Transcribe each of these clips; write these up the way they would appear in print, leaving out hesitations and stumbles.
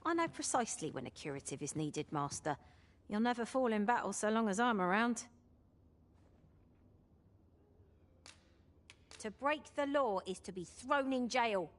I know precisely when a curative is needed, Master. You'll never fall in battle so long as I'm around. To break the law is to be thrown in jail.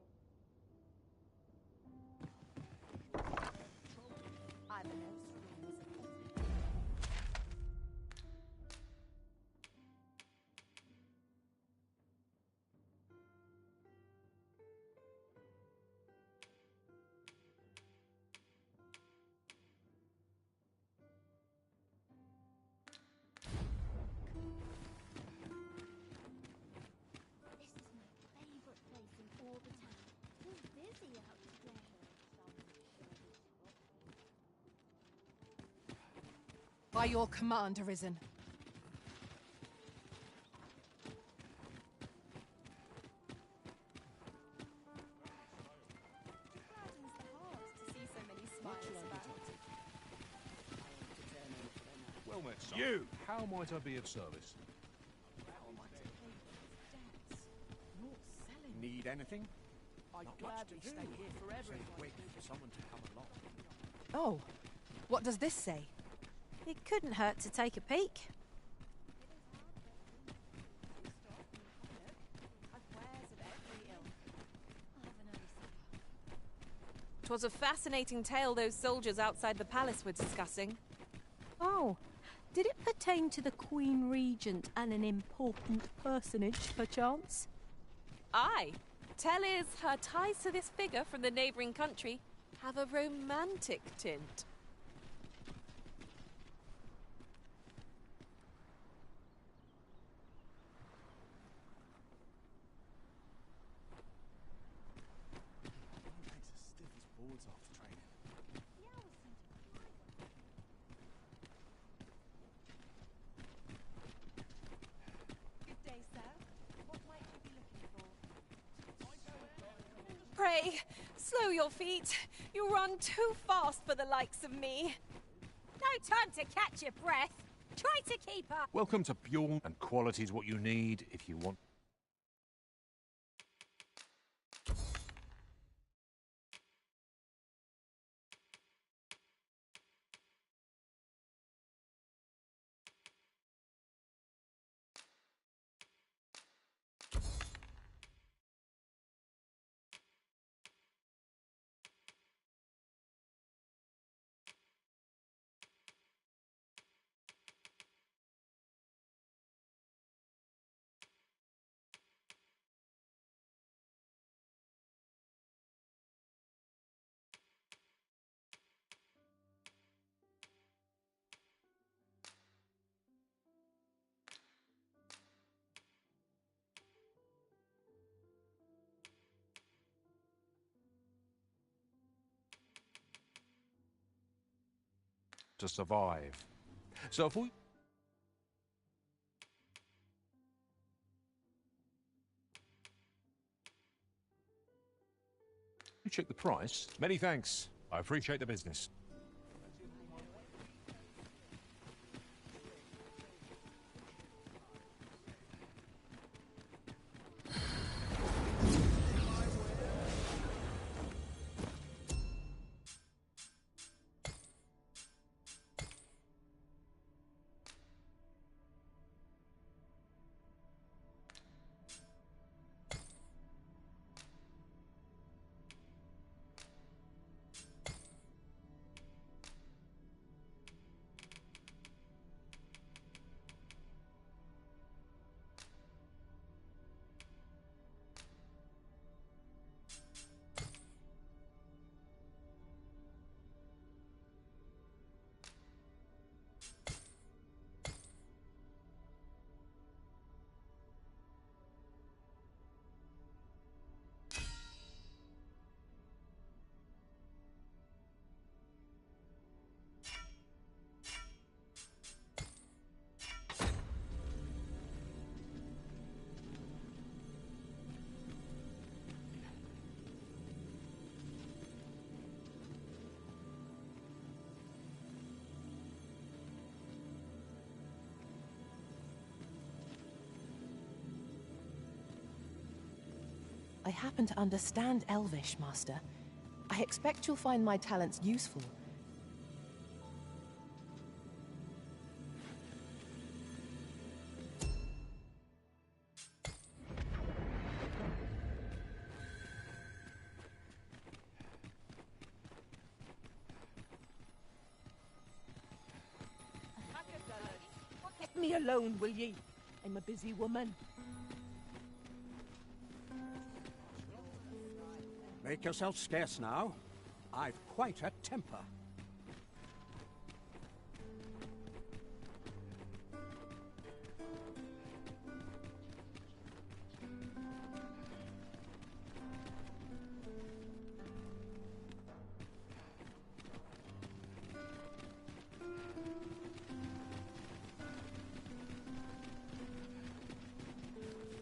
By your command, Arisen. Well met, son. You! How might I be of service? Need anything? I'd gladly stay here forever if I wait for someone to come along. Oh, what does this say? It couldn't hurt to take a peek. 'Twas a fascinating tale those soldiers outside the palace were discussing. Oh, did it pertain to the Queen Regent and an important personage, perchance? Aye. Tell is her ties to this figure from the neighbouring country have a romantic tint. Pray, slow your feet. You run too fast for the likes of me. No time to catch your breath. Try to keep up. Welcome to Bjorn, and quality's what you need if you want. To survive. So if we... You check the price? Many thanks. I appreciate the business. I happen to understand Elvish, Master. I expect you'll find my talents useful. Let me alone, will ye? I'm a busy woman. Make yourself scarce now. I've quite a temper.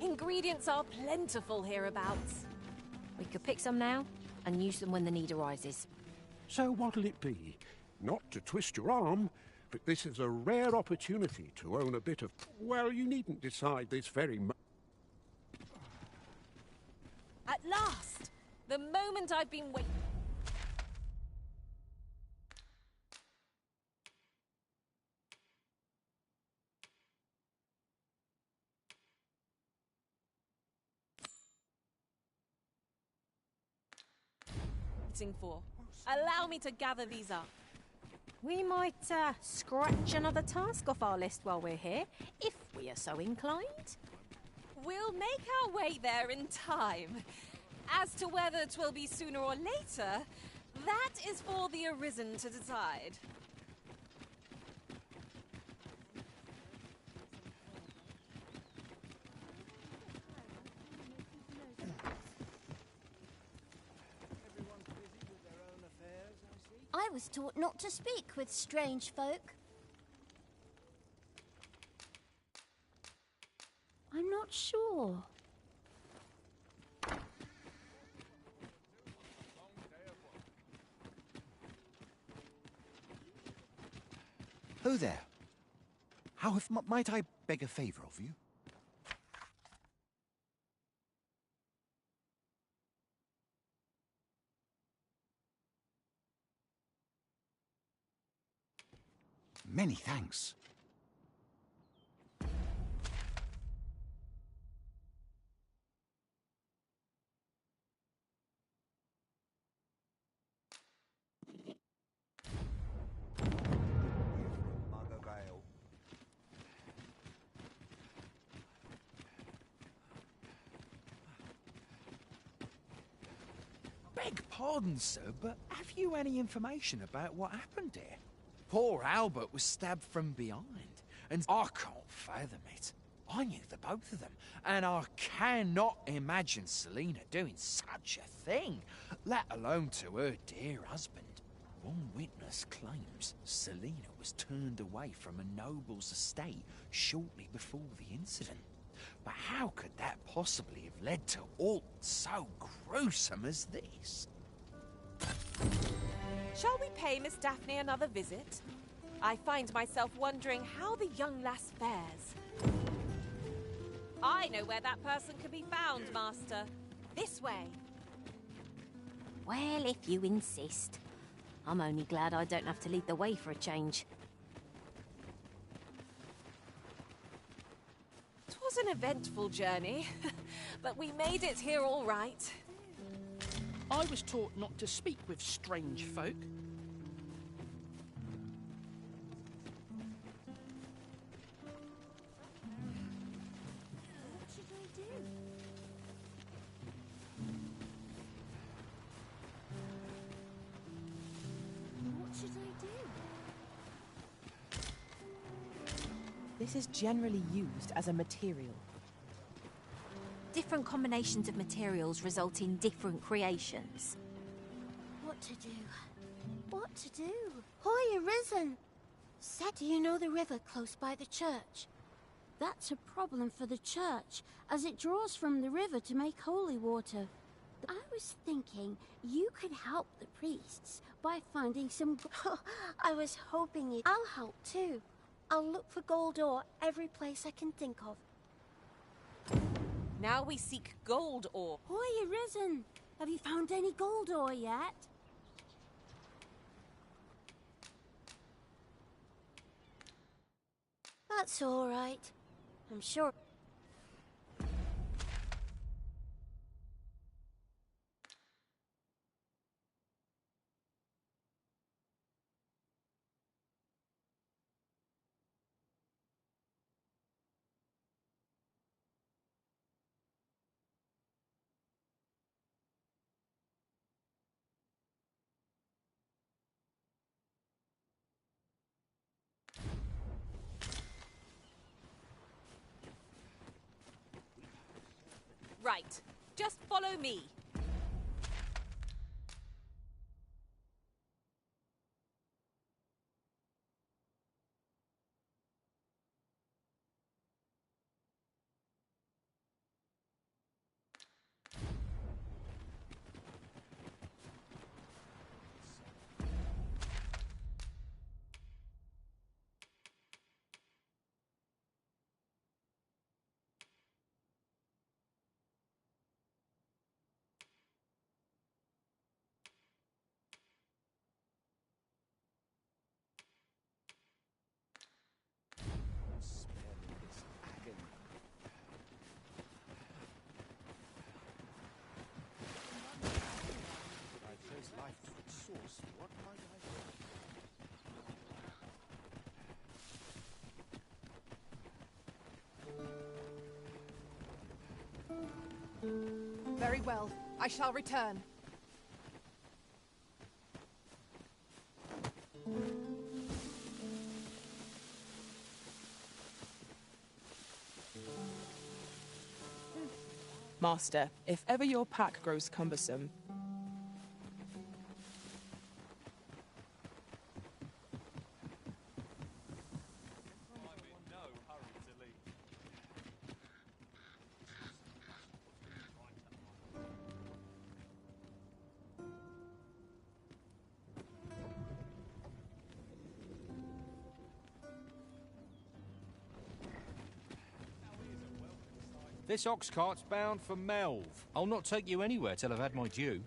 Ingredients are plentiful hereabouts. We could pick some now and use them when the need arises. So what'll it be? Not to twist your arm, but this is a rare opportunity to own a bit of... Well, you needn't decide this very much. At last! The moment I've been waiting. For. Allow me to gather these up. We might scratch another task off our list while we're here, if we are so inclined. We'll make our way there in time. As to whether 'twill be sooner or later, that is for the Arisen to decide. I was taught not to speak with strange folk. I'm not sure. Who there? How if might I beg a favour of you? Many thanks. Beg pardon, sir, but have you any information about what happened here? Poor Albert was stabbed from behind, and I can't fathom it. I knew the both of them, and I cannot imagine Selina doing such a thing, let alone to her dear husband. One witness claims Selina was turned away from a noble's estate shortly before the incident. But how could that possibly have led to aught so gruesome as this? Shall we pay Miss Daphne another visit? I find myself wondering how the young lass fares. I know where that person can be found, Master. This way. Well, if you insist. I'm only glad I don't have to lead the way for a change. 'Twas an eventful journey, but we made it here all right. I was taught not to speak with strange folk. What should I do? What should I do? This is generally used as a material. Different combinations of materials result in different creations. What to do? What to do? Hoy Arisen! Said, do you know the river close by the church? That's a problem for the church, as it draws from the river to make holy water. I was thinking you could help the priests by finding some... I was hoping it... I'll help too. I'll look for gold ore every place I can think of. Now we seek gold ore. Hoy Arisen! Have you found any gold ore yet? That's all right. I'm sure. Right. Just follow me. Very well. I shall return. Master, if ever your pack grows cumbersome, This ox cart's bound for Melve. I'll not take you anywhere till I've had my due.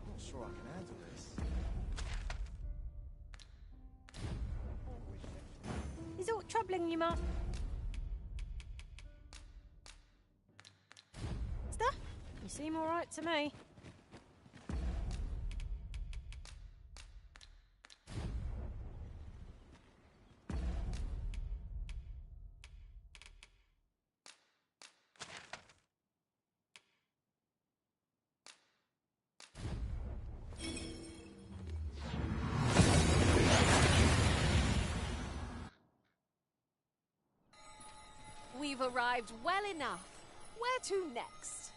I'm not sure I can handle this. Is aught troubling you, Master? You seem all right to me. We've arrived well enough. Where to next?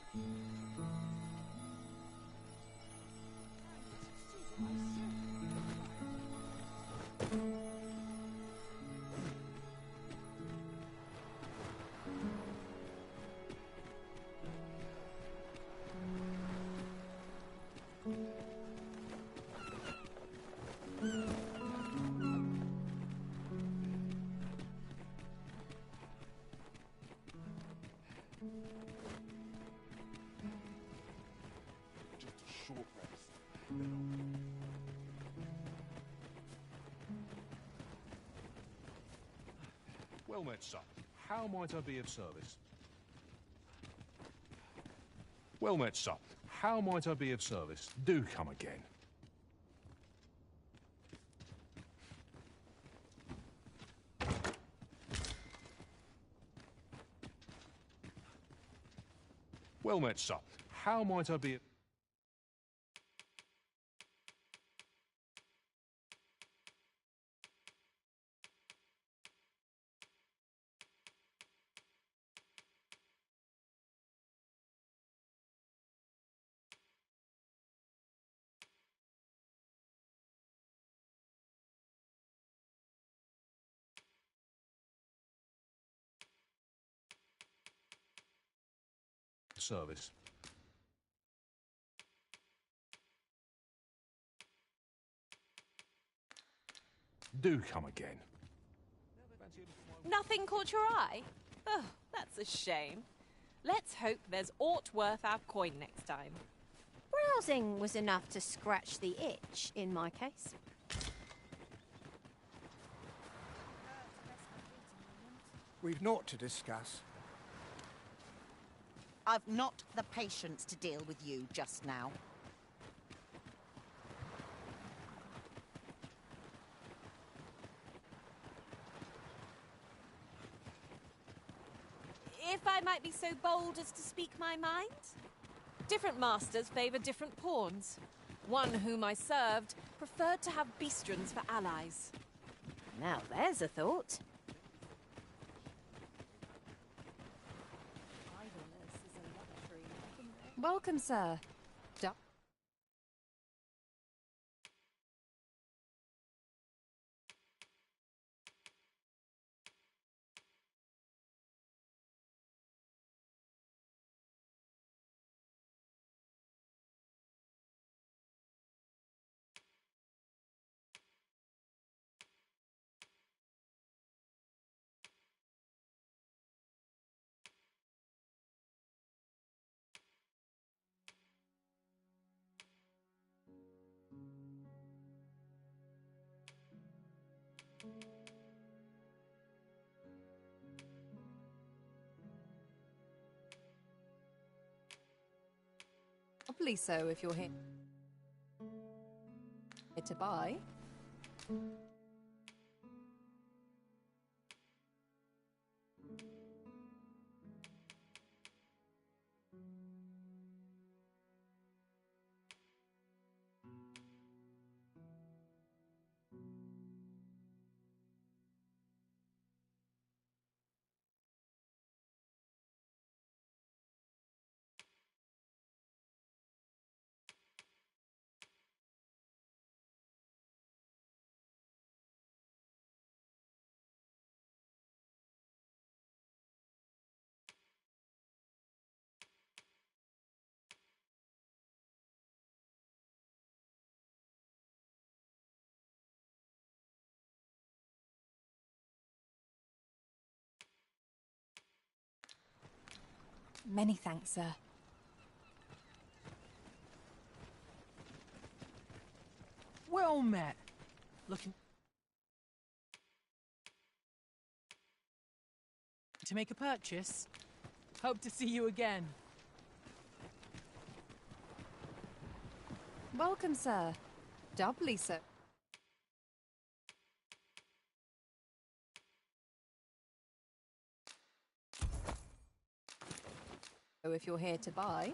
Just a short rest. Well met, son. How might I be of service? Well met, son. How might I be of service? Do come again. Well met, son. How might I be... service? Do come again. Nothing caught your eye? Oh, that's a shame. Let's hope there's aught worth our coin next time. Browsing was enough to scratch the itch, in my case. We've naught to discuss. I've not the patience to deal with you just now. If I might be so bold as to speak my mind? Different masters favour different pawns. One whom I served preferred to have beastrons for allies. Now there's a thought. Welcome, sir. Probably so if you're here to buy. Many thanks, sir. Well met. Looking to make a purchase? Hope to see you again. Welcome, sir. Doubly so. So if you're here to buy.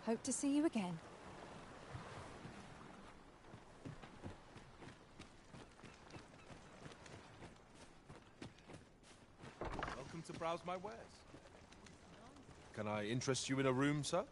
Hope to see you again. Welcome to browse my wares. Can I interest you in a room, sir?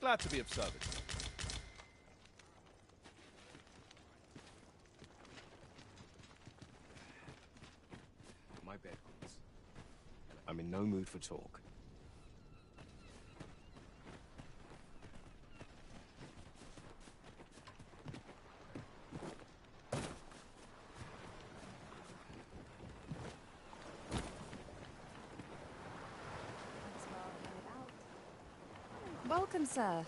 Glad to be of service. My bed, please. I'm in no mood for talk. Welcome, sir.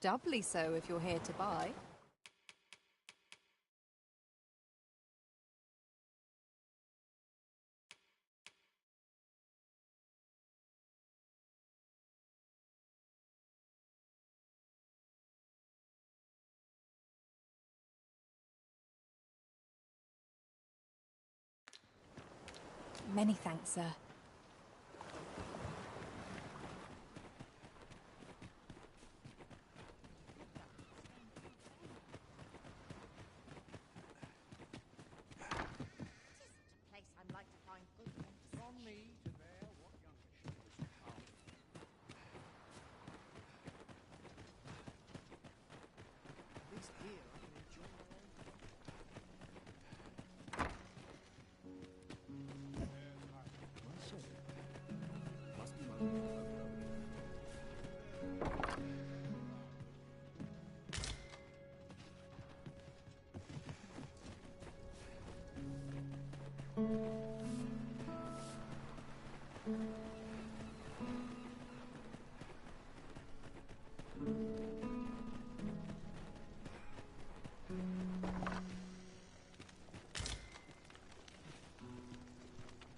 Doubly so if you're here to buy. Many thanks, sir.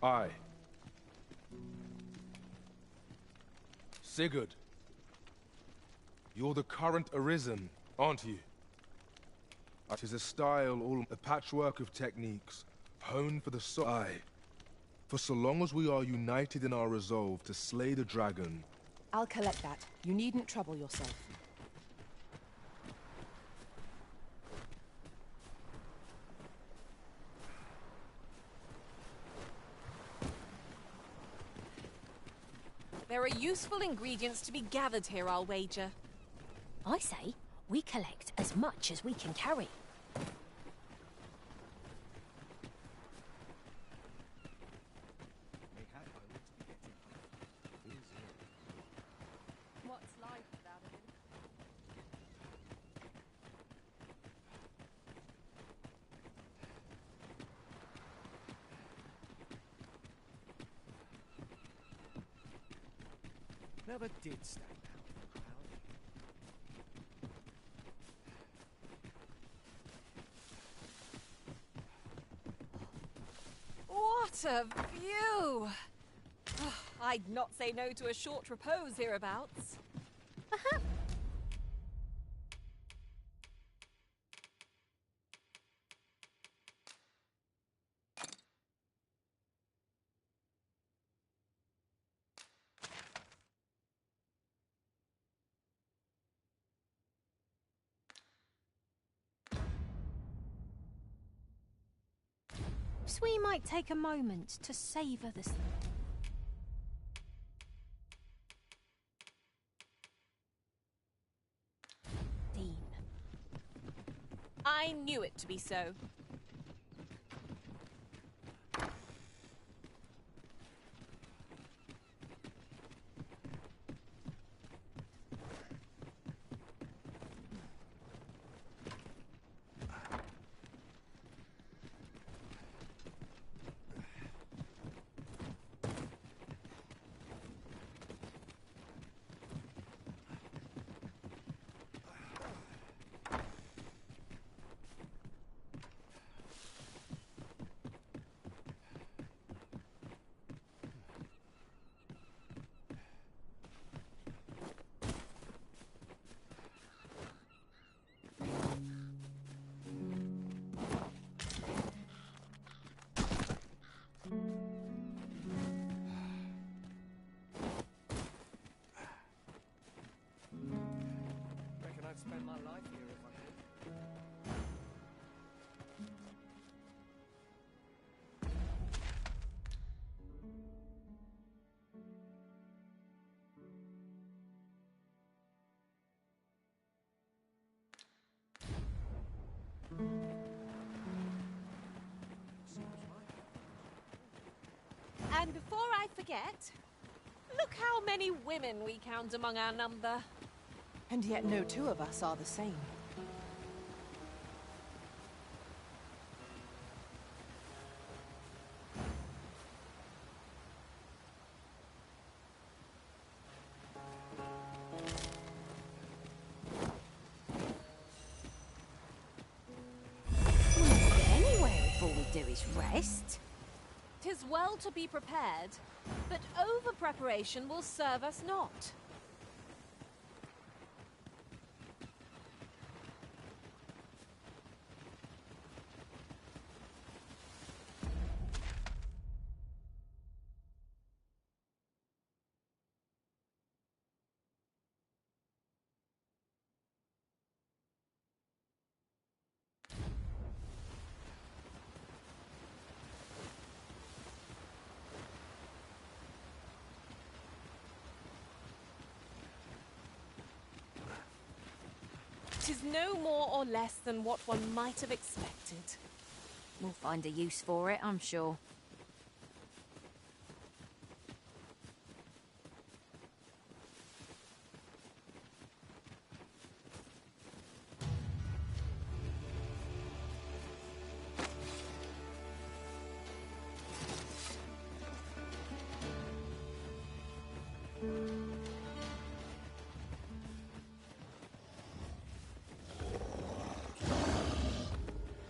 Aye. Sigurd. You're the current Arisen, aren't you? It is a style, all a patchwork of techniques, honed for the soul. Aye. For so long as we are united in our resolve to slay the dragon... I'll collect that. You needn't trouble yourself. There are useful ingredients to be gathered here, I'll wager. I say, we collect as much as we can carry. What's life without a Never did stand What a view! I'd not say no to a short repose hereabouts. So we might take a moment to savour this. Dean. I knew it to be so. And before I forget, look how many women we count among our number. And yet no two of us are the same. Rest? 'Tis well to be prepared, but over-preparation will serve us not. Tis no more or less than what one might have expected. We'll find a use for it, I'm sure.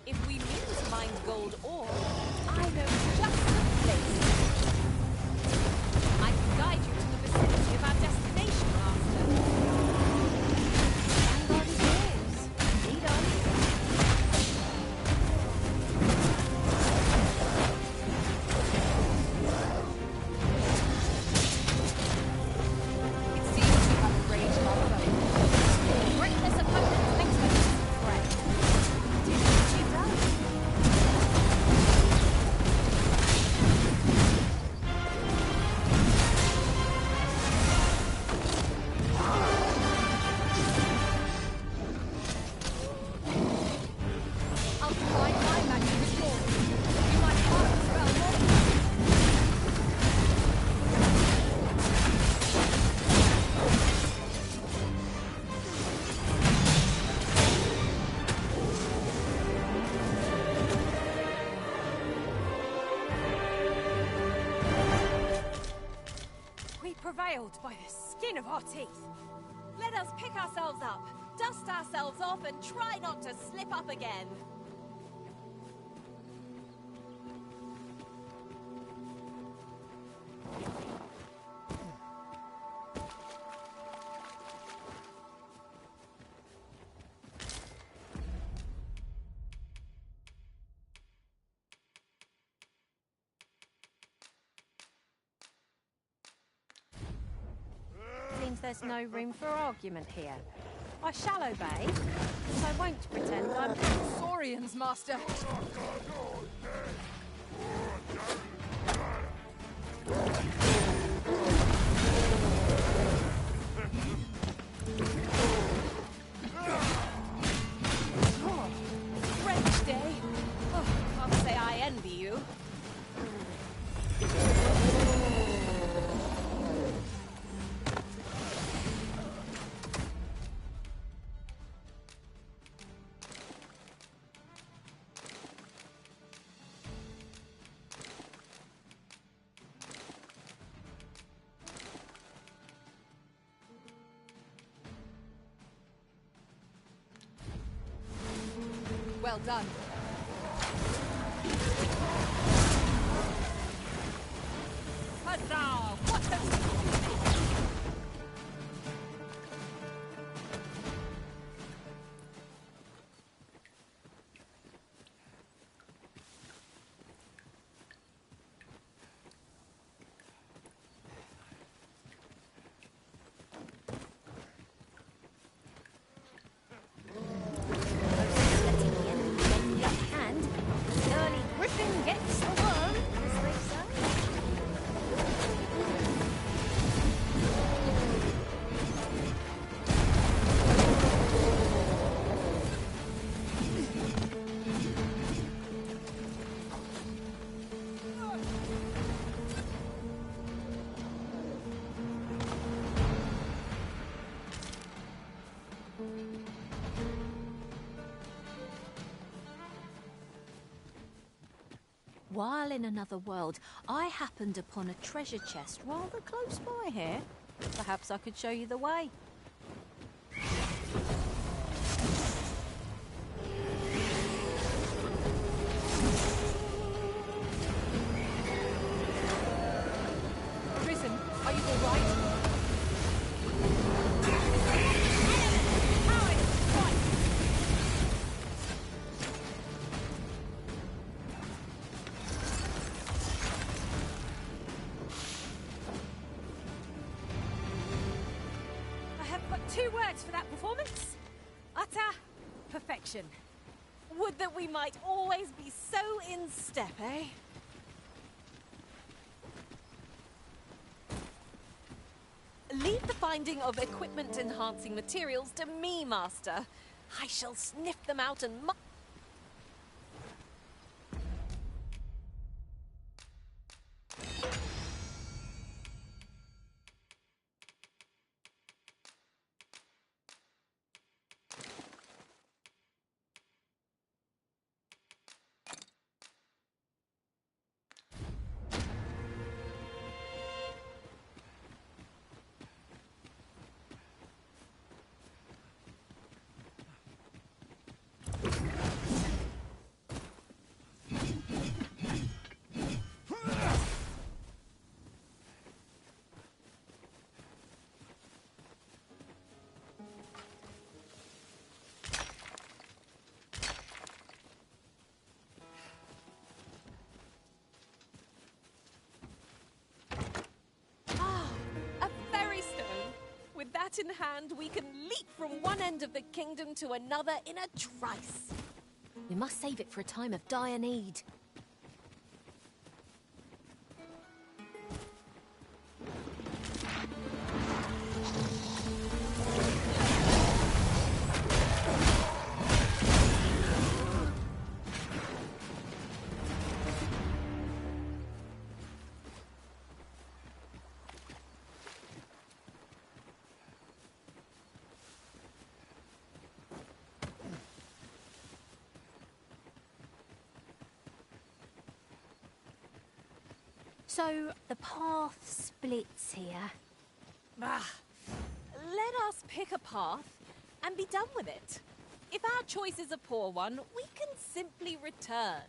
If we mean to mine gold ore, I know just the place. I can guide you to the vicinity of our destination, Master. Vanguard is yours. Lead on. It seems you have a great longbow. Reckless opponent makes a prey. Did what you done? I'll try my magic sword. You might cast a spell more. We prevailed by the skin of our teeth. Let us pick ourselves up, dust ourselves off, and try not to slip up again. Seems there's no room for argument here. I shall obey, but I won't pretend I'm... Saurians, Master. French day. Oh, can't say I envy you. Well done. Huzzah! What a... letting the enemy get the upper hand. The early griffin gets the worm, as they say. While in another world, I happened upon a treasure chest rather close by here. Perhaps I could show you the way. Risen, are you all right? I have but 2 words for that performance. Utter perfection. Would that we might always be so in step, eh? Leave the finding of equipment-enhancing materials to me, Master. I shall sniff them out and in hand, we can leap from one end of the kingdom to another in a trice. We must save it for a time of dire need. So, the path splits here. Let us pick a path and be done with it. If our choice is a poor one, we can simply return.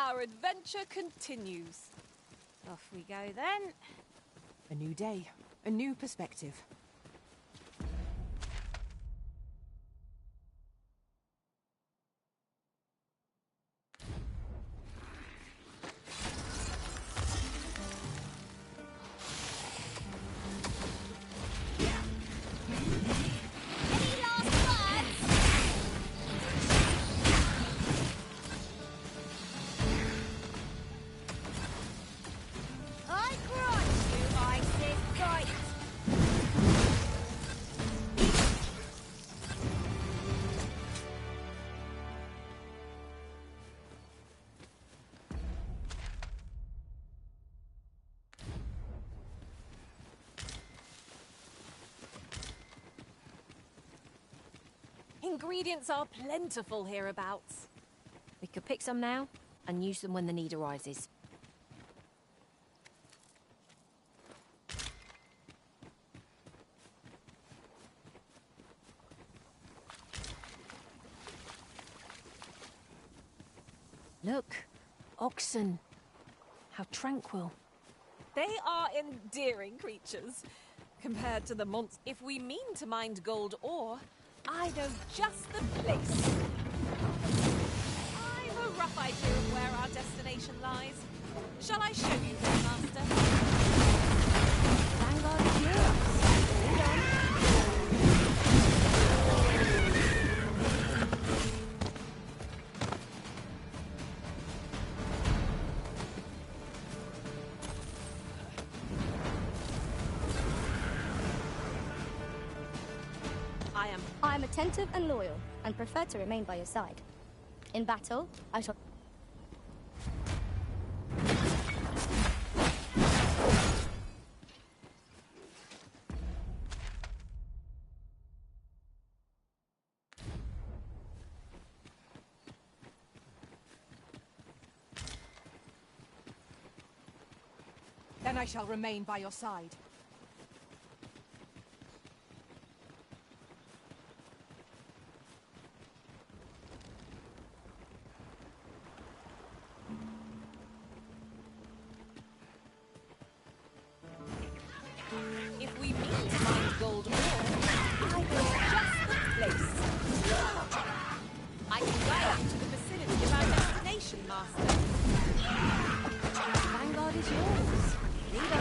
Our adventure continues. Off we go then. A new day, a new perspective. Any last Ingredients are plentiful hereabouts. We could pick some now and use them when the need arises. Look, oxen. How tranquil. They are endearing creatures. Compared to the monsters, if we mean to mine gold ore, I know just the place. I've a rough idea of where our destination lies. Shall I show you this, Master? Vanguard is yours. Lead on. I am attentive and loyal, and prefer to remain by your side. In battle, I shall... Then I shall remain by your side. If we mean to mine gold ore, I know just the place. I can guide you to the vicinity of our destination, Master. Vanguard is yours. Lead on.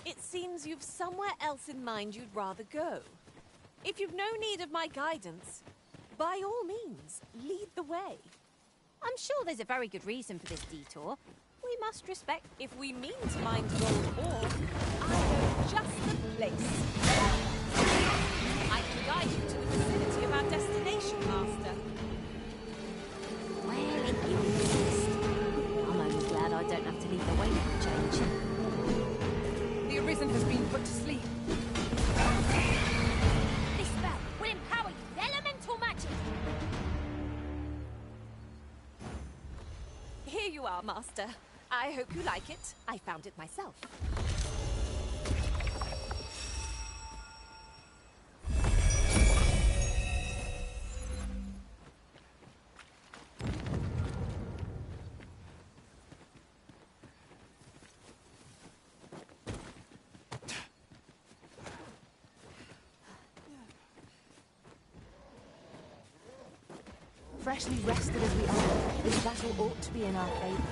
It seems you've somewhere else in mind you'd rather go. If you've no need of my guidance, by all means, lead the way. I'm sure there's a very good reason for this detour. We must respect... If we mean to mine gold ore, I know just the place. I can guide you to the vicinity of our destination, Master. Well, if you insist. I'm only glad I don't have to lead the way for a change. The Arisen has been put to sleep. This spell will empower you with elemental magic. Here you are, Master. I hope you like it. I found it myself. Freshly rested as we are, this battle ought to be in our favor.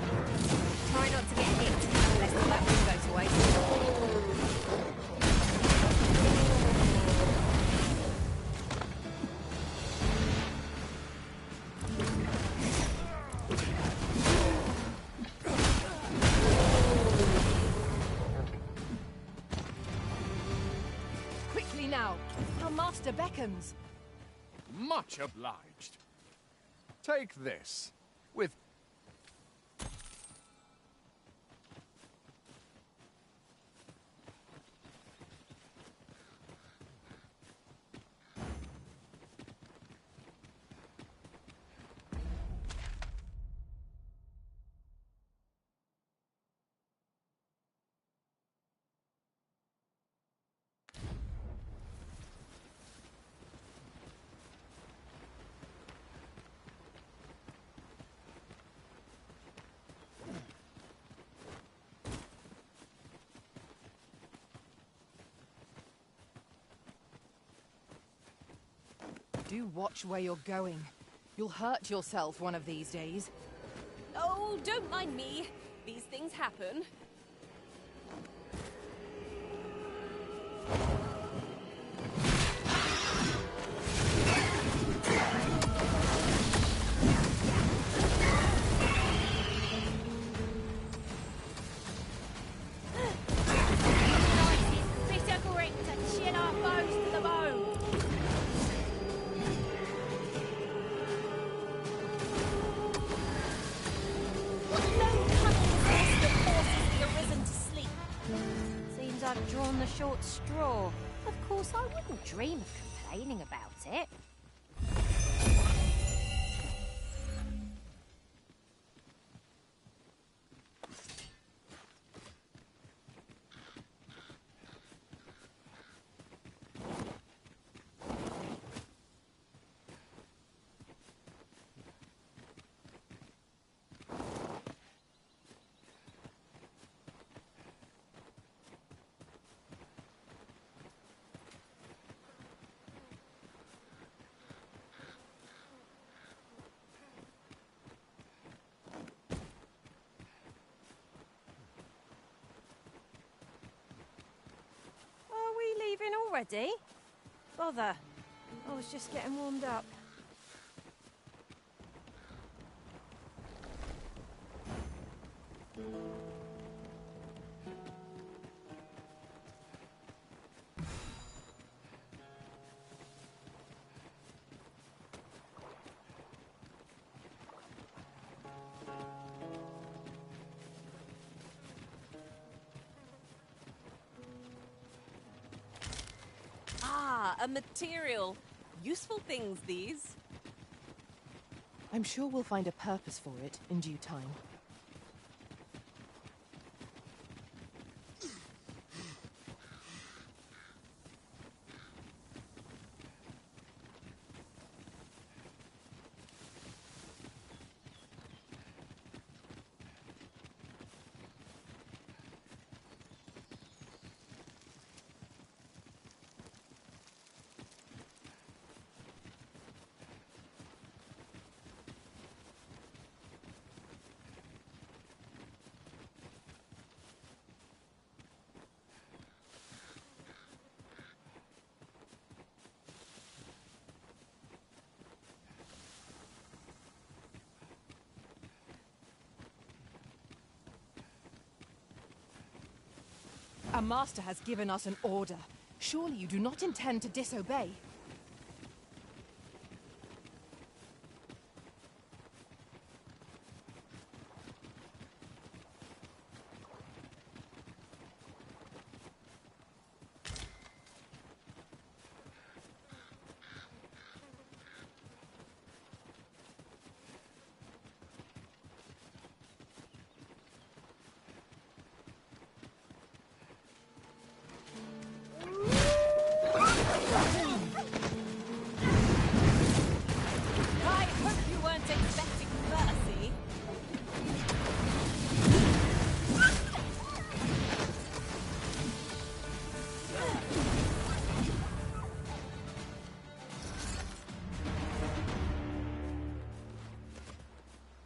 Try not to get hit unless the back room goes away. Quickly now, our master beckons. Much obliged. Take this, with... Do watch where you're going. You'll hurt yourself one of these days. Oh, don't mind me. These things happen. short straw. Of course, I wouldn't dream of complaining about it. Leaving already? Bother. I was just getting warmed up. A material. Useful things, these. I'm sure we'll find a purpose for it in due time. Our master has given us an order. Surely you do not intend to disobey?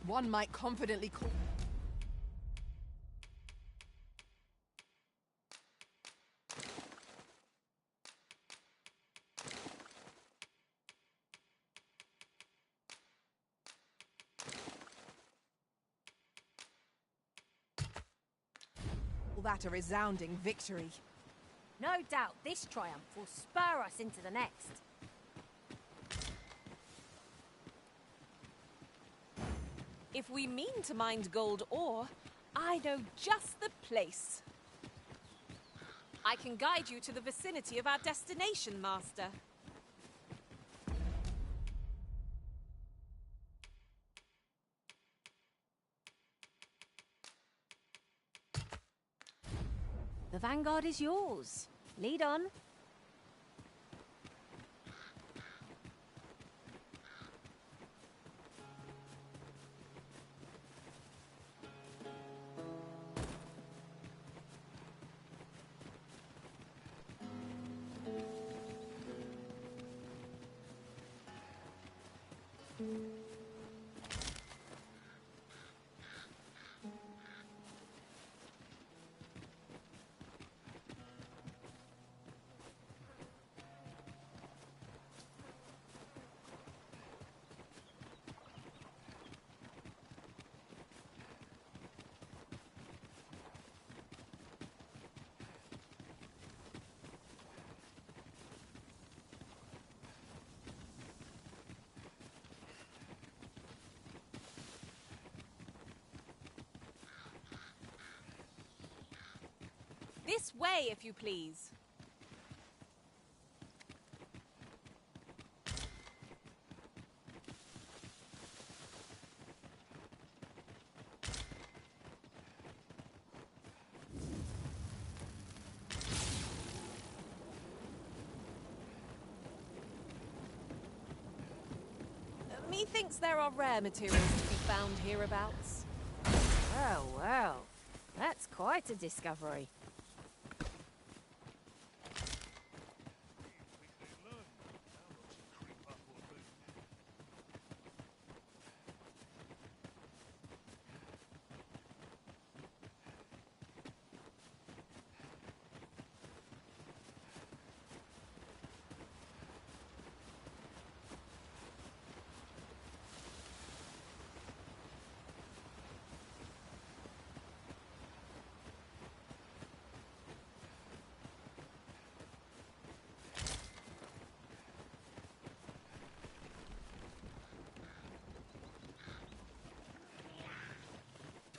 One might confidently call... that a resounding victory. No doubt this triumph will spur us into the next. If we mean to mine gold ore, I know just the place. I can guide you to the vicinity of our destination, Master. The vanguard is yours. Lead on. This way, if you please. Methinks there are rare materials to be found hereabouts. Well, well. That's quite a discovery.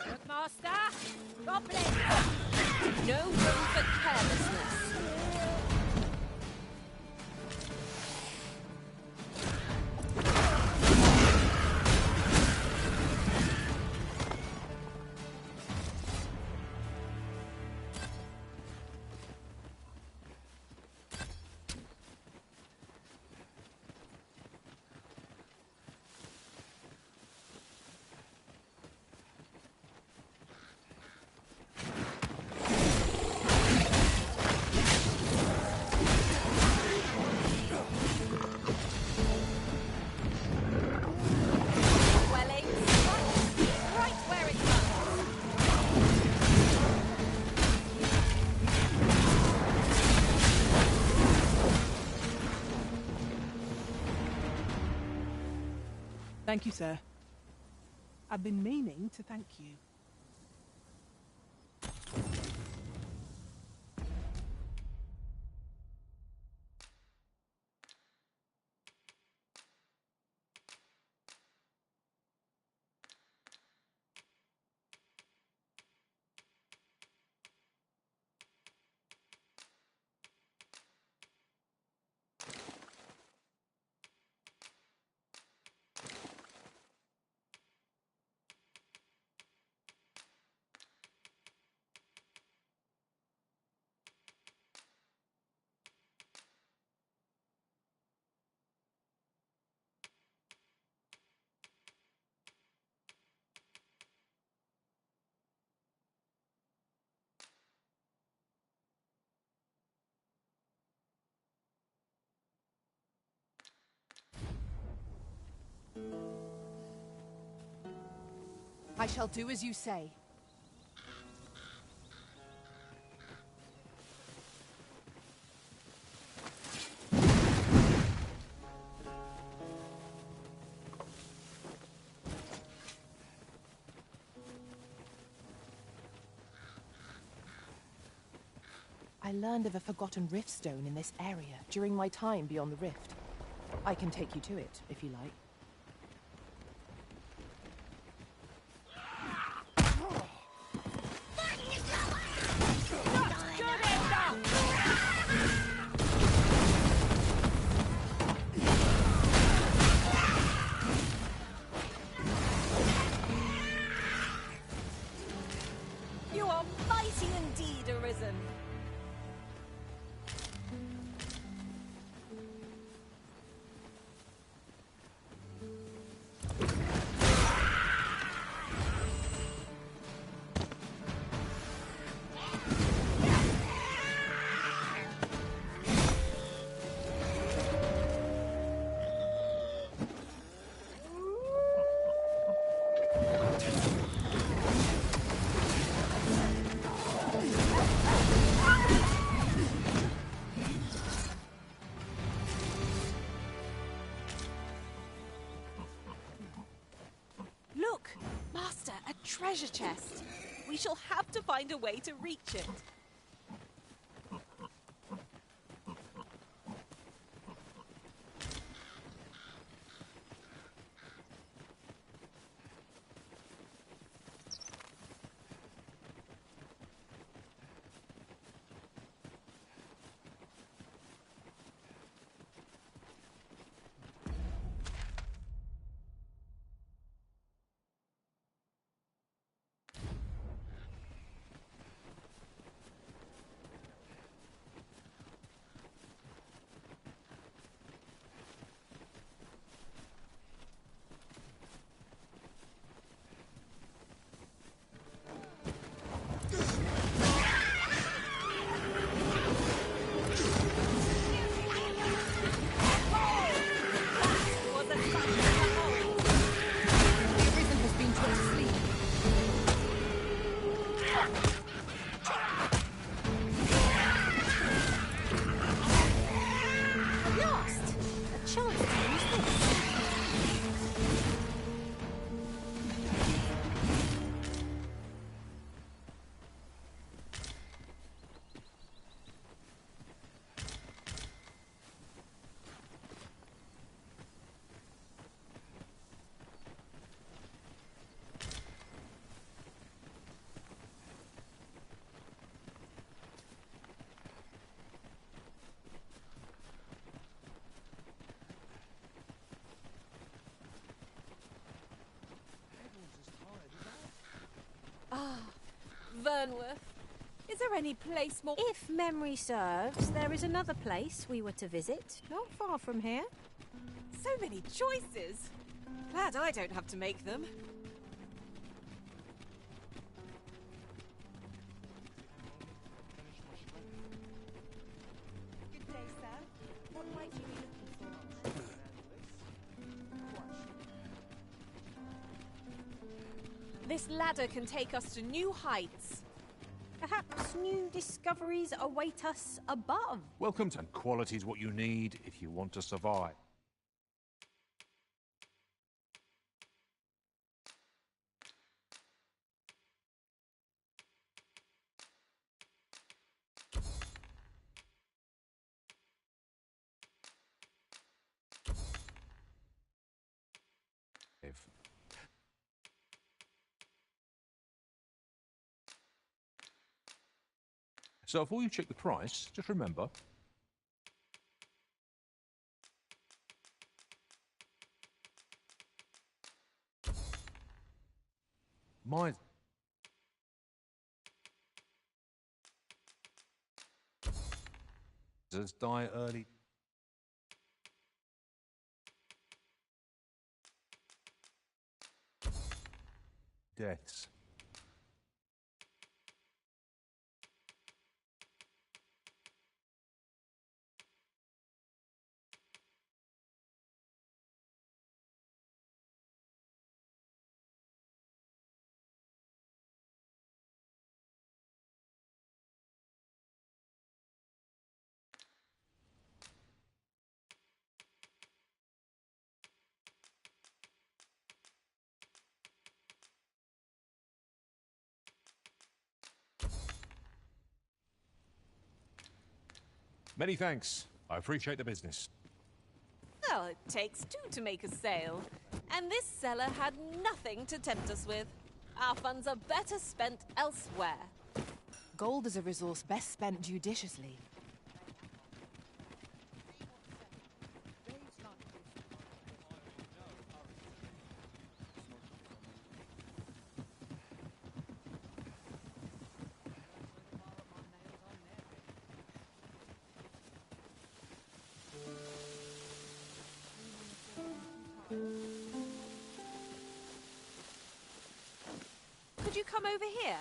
Look, Master! Goblin! No room for carelessness. Thank you, sir. I've been meaning to thank you. I shall do as you say. I learned of a forgotten rift stone in this area during my time beyond the rift. I can take you to it, if you like. You are mighty indeed, Arisen. Look, Master, a treasure chest. We shall have to find a way to reach it. Fernworth. Is there any place more... If memory serves, there is another place we were to visit, not far from here. So many choices. Glad I don't have to make them. Good day, sir. What might you be looking for? This ladder can take us to new heights. Perhaps new discoveries await us above. Welcome to quality's what you need if you want to survive. So before you check the price, just remember... Mine... Does die early... Deaths. Many thanks. I appreciate the business. Well, it takes two to make a sale. And this seller had nothing to tempt us with. Our funds are better spent elsewhere. Gold is a resource best spent judiciously. Could you come over here?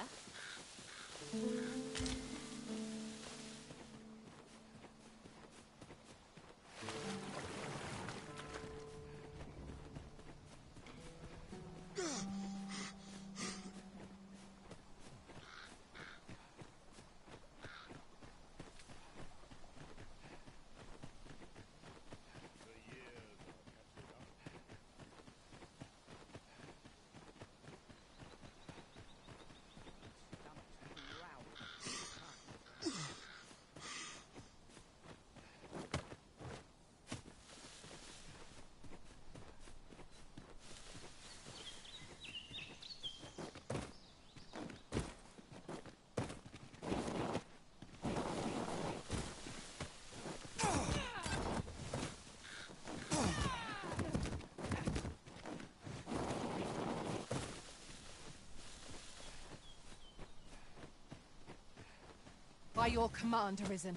By your command, Arisen.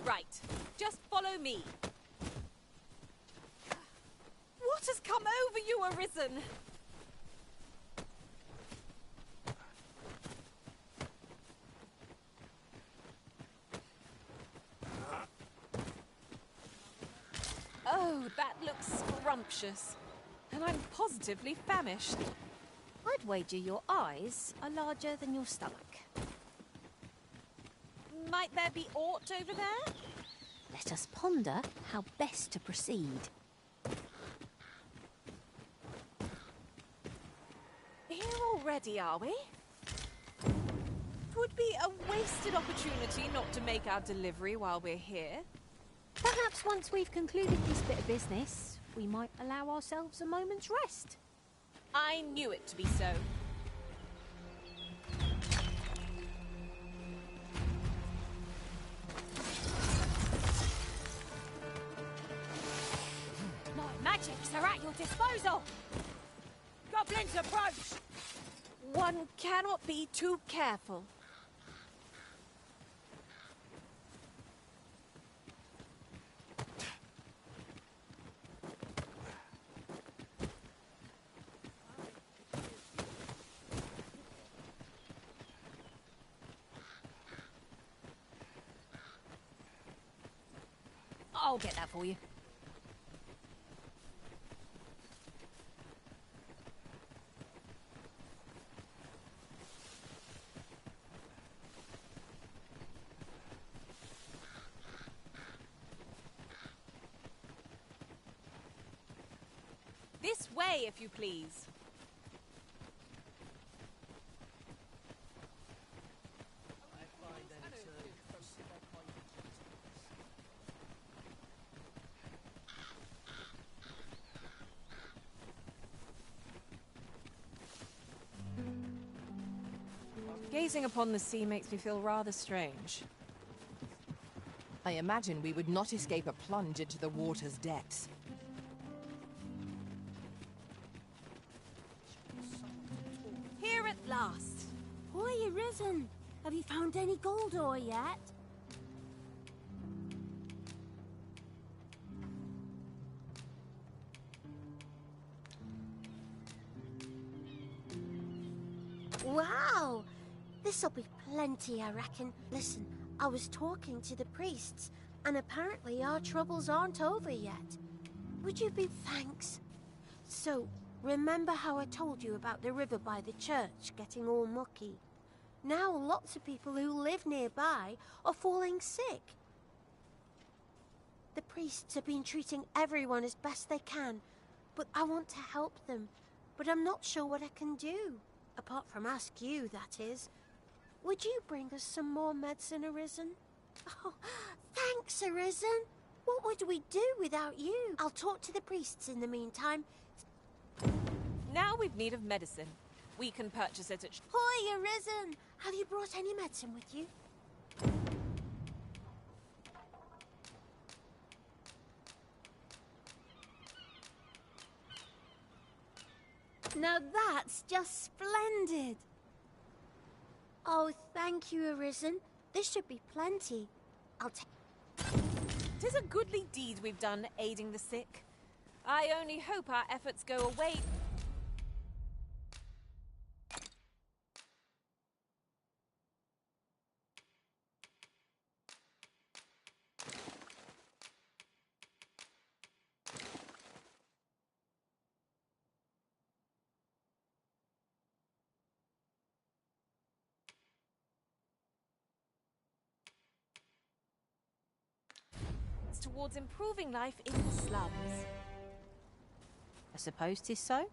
Right. Just follow me. What has come over you, Arisen? Oh, that looks scrumptious. And I'm positively famished. I'd wager your eyes are larger than your stomach. Might there be aught over there? Let us ponder how best to proceed. Here already, are we? It would be a wasted opportunity not to make our delivery while we're here. Perhaps once we've concluded this bit of business, we might allow ourselves a moment's rest. I knew it to be so. My magic's are at your disposal! Goblins approach! One cannot be too careful. I'll get that for you. This way, if you please. Gazing upon the sea makes me feel rather strange. I imagine we would not escape a plunge into the water's depths. Here at last. Boy, you risen. Have you found any gold ore yet? Wow! This'll be plenty, I reckon. Listen, I was talking to the priests, and apparently our troubles aren't over yet. Would you be thanks? So, remember how I told you about the river by the church getting all mucky? Now lots of people who live nearby are falling sick. The priests have been treating everyone as best they can, but I want to help them. But I'm not sure what I can do. Apart from ask you, that is. Would you bring us some more medicine, Arisen? Oh, thanks, Arisen. What would we do without you? I'll talk to the priests in the meantime. Now we've need of medicine. We can purchase it at... Hoi, Arisen! Have you brought any medicine with you? Now that's just splendid! Oh, thank you, Arisen. This should be plenty. I'll take... 'Tis a goodly deed we've done, aiding the sick. I only hope our efforts go away... towards improving life in the slums. I suppose 'tis so.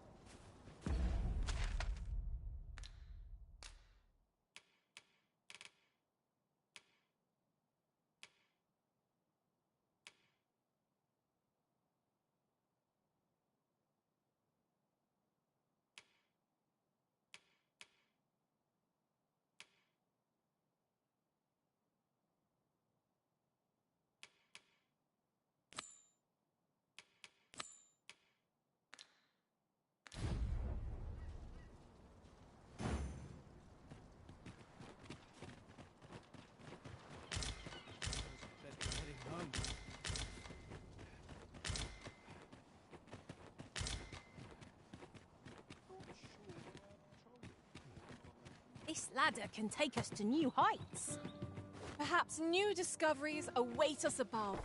This ladder can take us to new heights. Perhaps new discoveries await us above.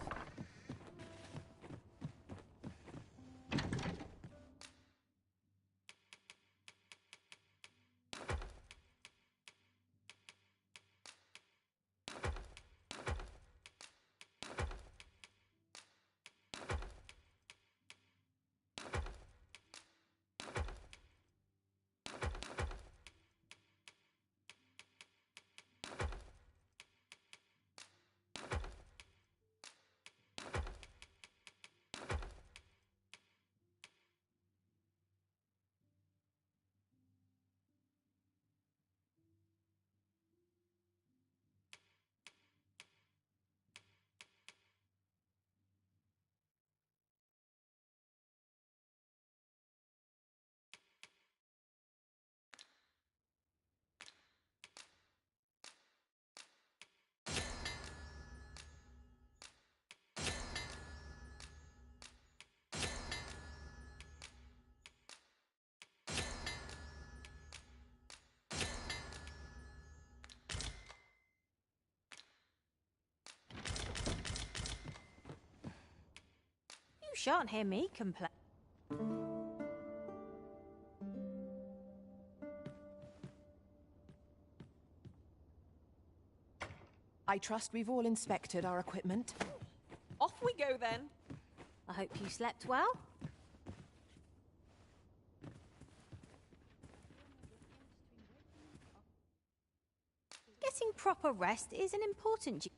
shan't hear me complain. I trust we've all inspected our equipment. Off we go then. I hope you slept well. Getting proper rest is an important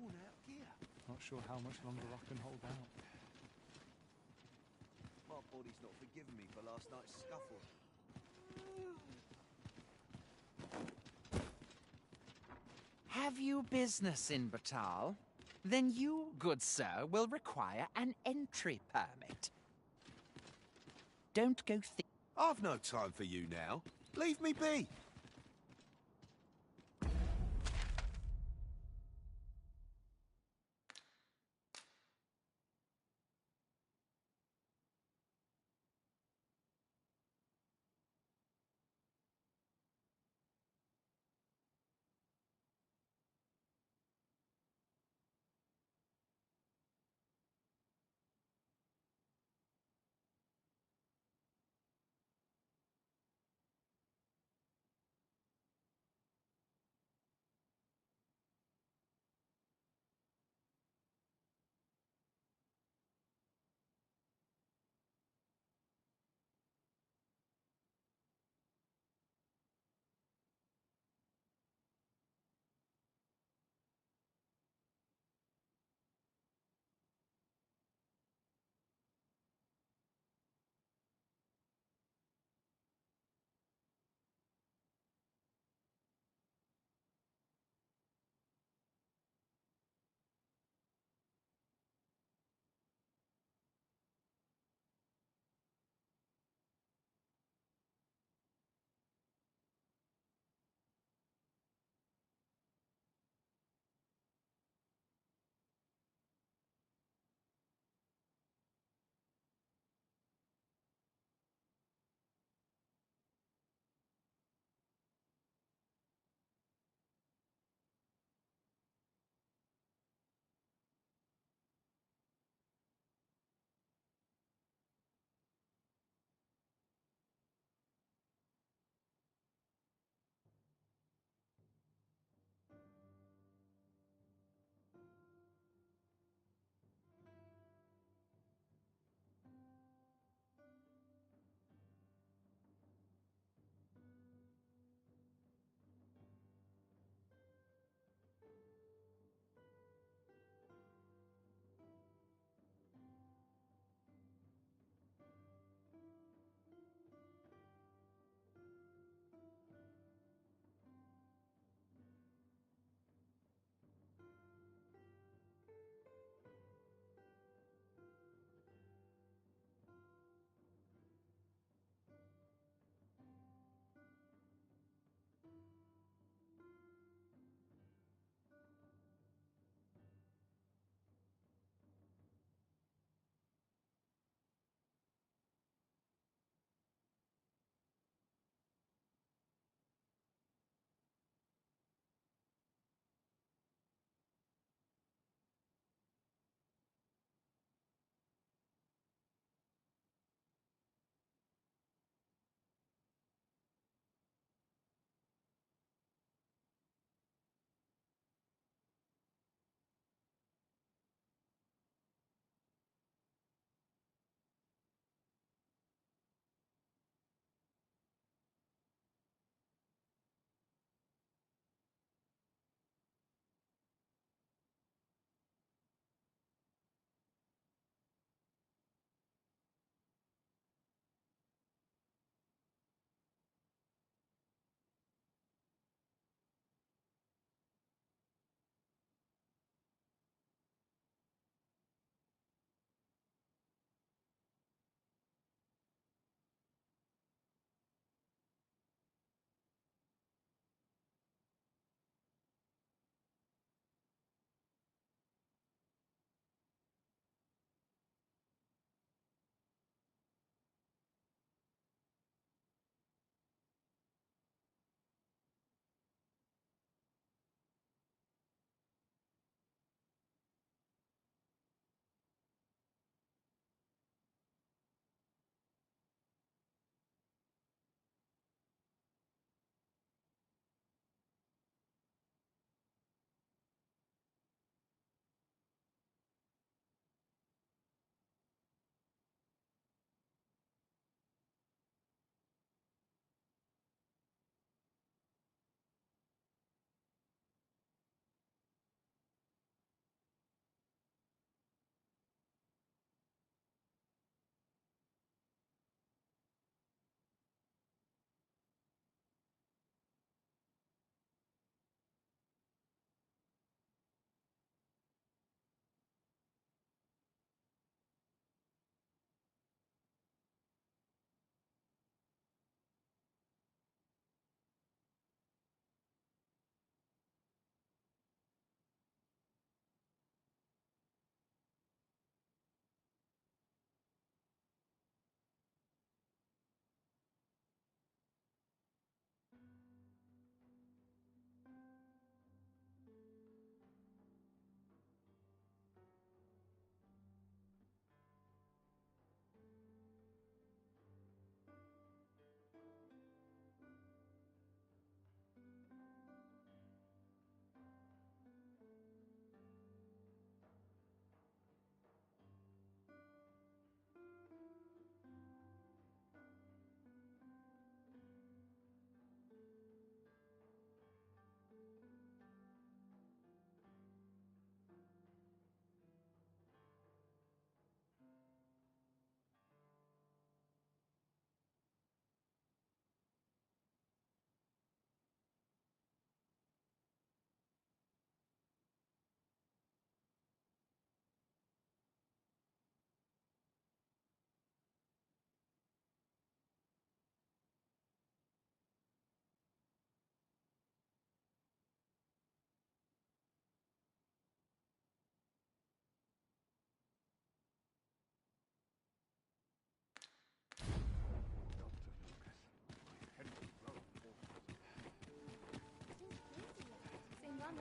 worn-out gear. Not sure how much longer I can hold out. My body's not forgiven me for last night's scuffle. Have you business in Batal? Then you, good sir, will require an entry permit. Don't go I've no time for you now. Leave me be.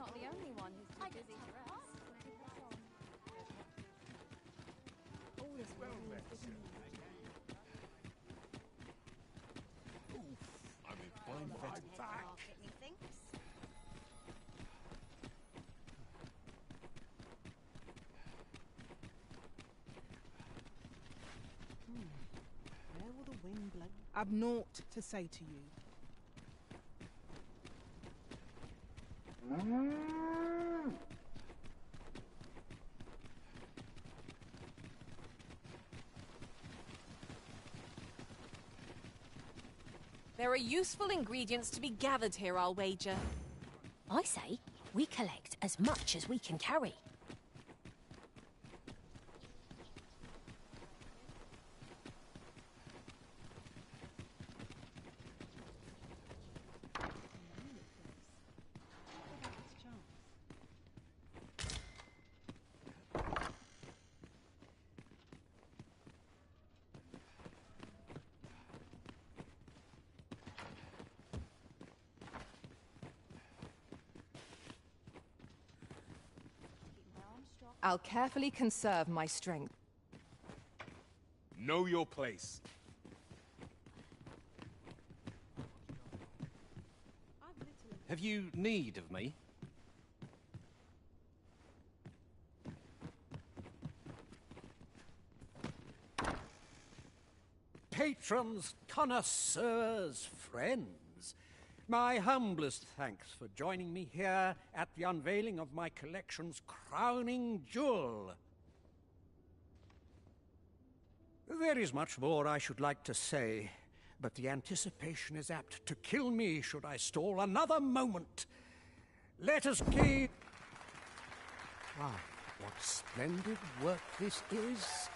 not the only one who's too busy to rest. All this I'm in fine fettle. Methinks. Where will the wind blow? I've naught to say to you. There are useful ingredients to be gathered here, I'll wager. I say we collect as much as we can carry. I'll carefully conserve my strength. Know your place. Have you need of me? Patrons, connoisseurs, friends, my humblest thanks for joining me here at the unveiling of my collection's crowning jewel. There is much more I should like to say, but the anticipation is apt to kill me should I stall another moment. Let us gaze... Wow, what splendid work this is.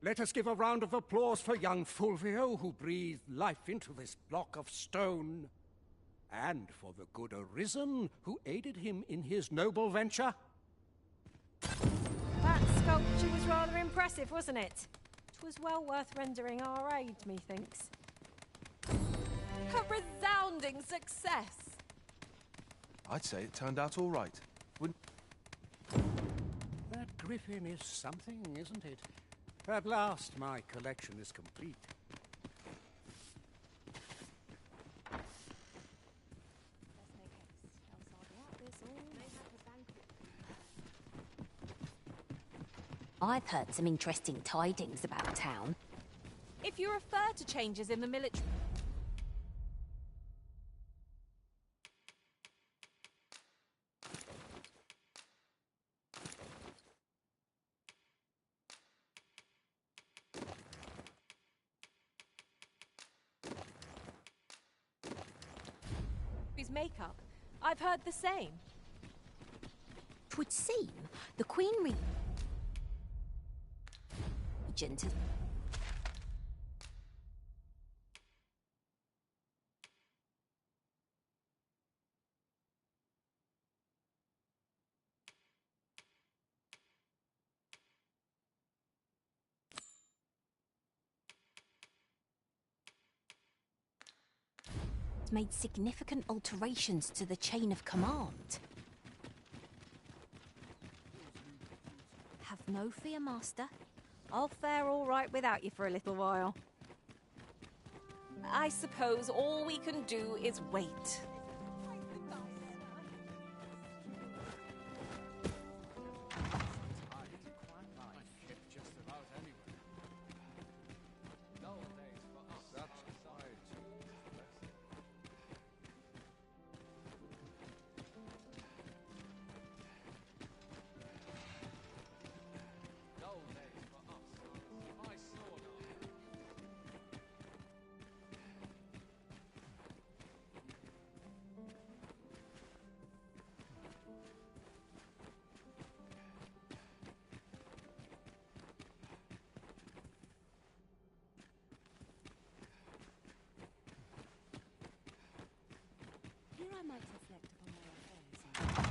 Let us give a round of applause for young Fulvio, who breathed life into this block of stone, and for the good Arisen, who aided him in his noble venture. That sculpture was rather impressive, wasn't it? 'Twas well worth rendering our aid, methinks. A resounding success! I'd say it turned out all right. That griffin is something, isn't it? At last, my collection is complete. I've heard some interesting tidings about town. If you refer to changes in the military... makeup, I've heard the same. 'Twould seem the Queen Regent has... made significant alterations to the chain of command. Have no fear, Master. I'll fare all right without you for a little while. I suppose all we can do is wait. I might reflect upon my affairs.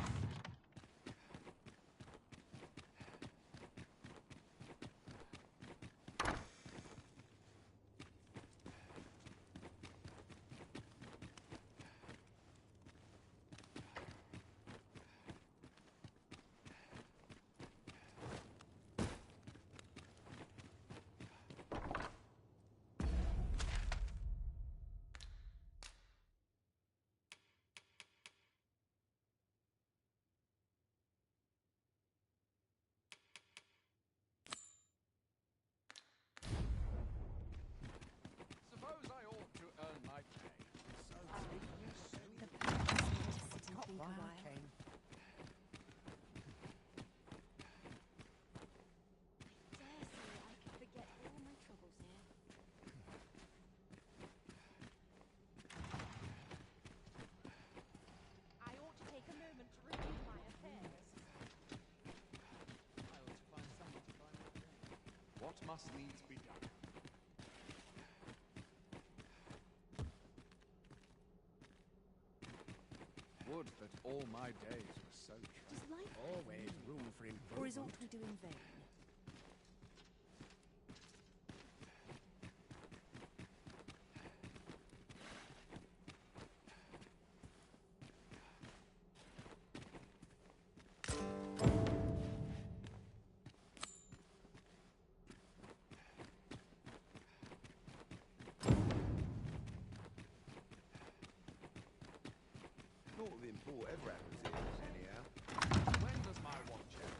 Suppose I ought to earn my pay. Not why I came. Dare say I could forget all my troubles here. I ought to take a moment to review my affairs. I ought to find someone to buy my drink. What must needs be done? Would that all my days were so short. Does life Always room for improvement. or is all we do in vain? Not the import ever happens here, anyhow. When does my watch end?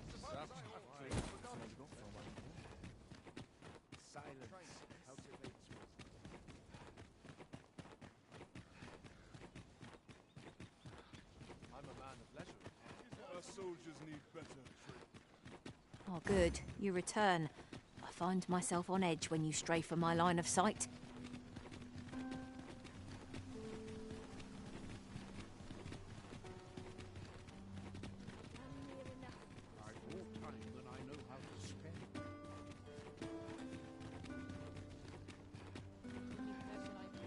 Silence cultivates wisdom. I'm a man of leisure. Our soldiers need better training. Oh, good. You return. I find myself on edge when you stray from my line of sight. I've more time than I know how to spend.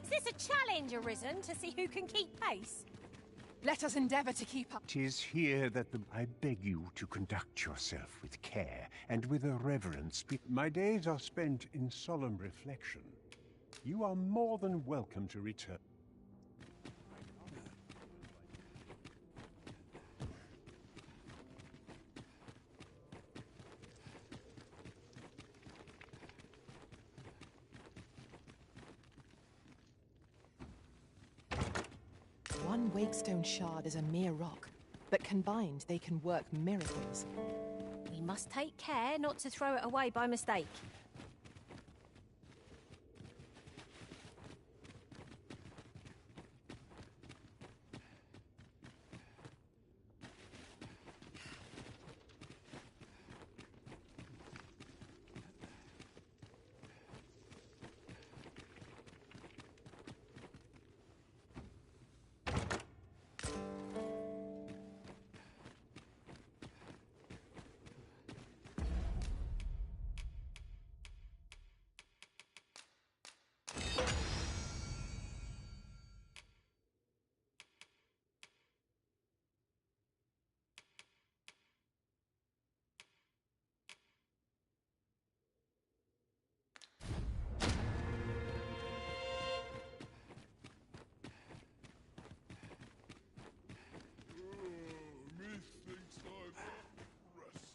Is this a challenge, Arisen, to see who can keep pace? Let us endeavour to keep up. 'Tis here that I beg you to conduct yourself with care and with a reverence. My days are spent in solemn reflection. You are more than welcome to return. One Wakestone shard is a mere rock, but combined they can work miracles. We must take care not to throw it away by mistake. Methinks I'm at rest.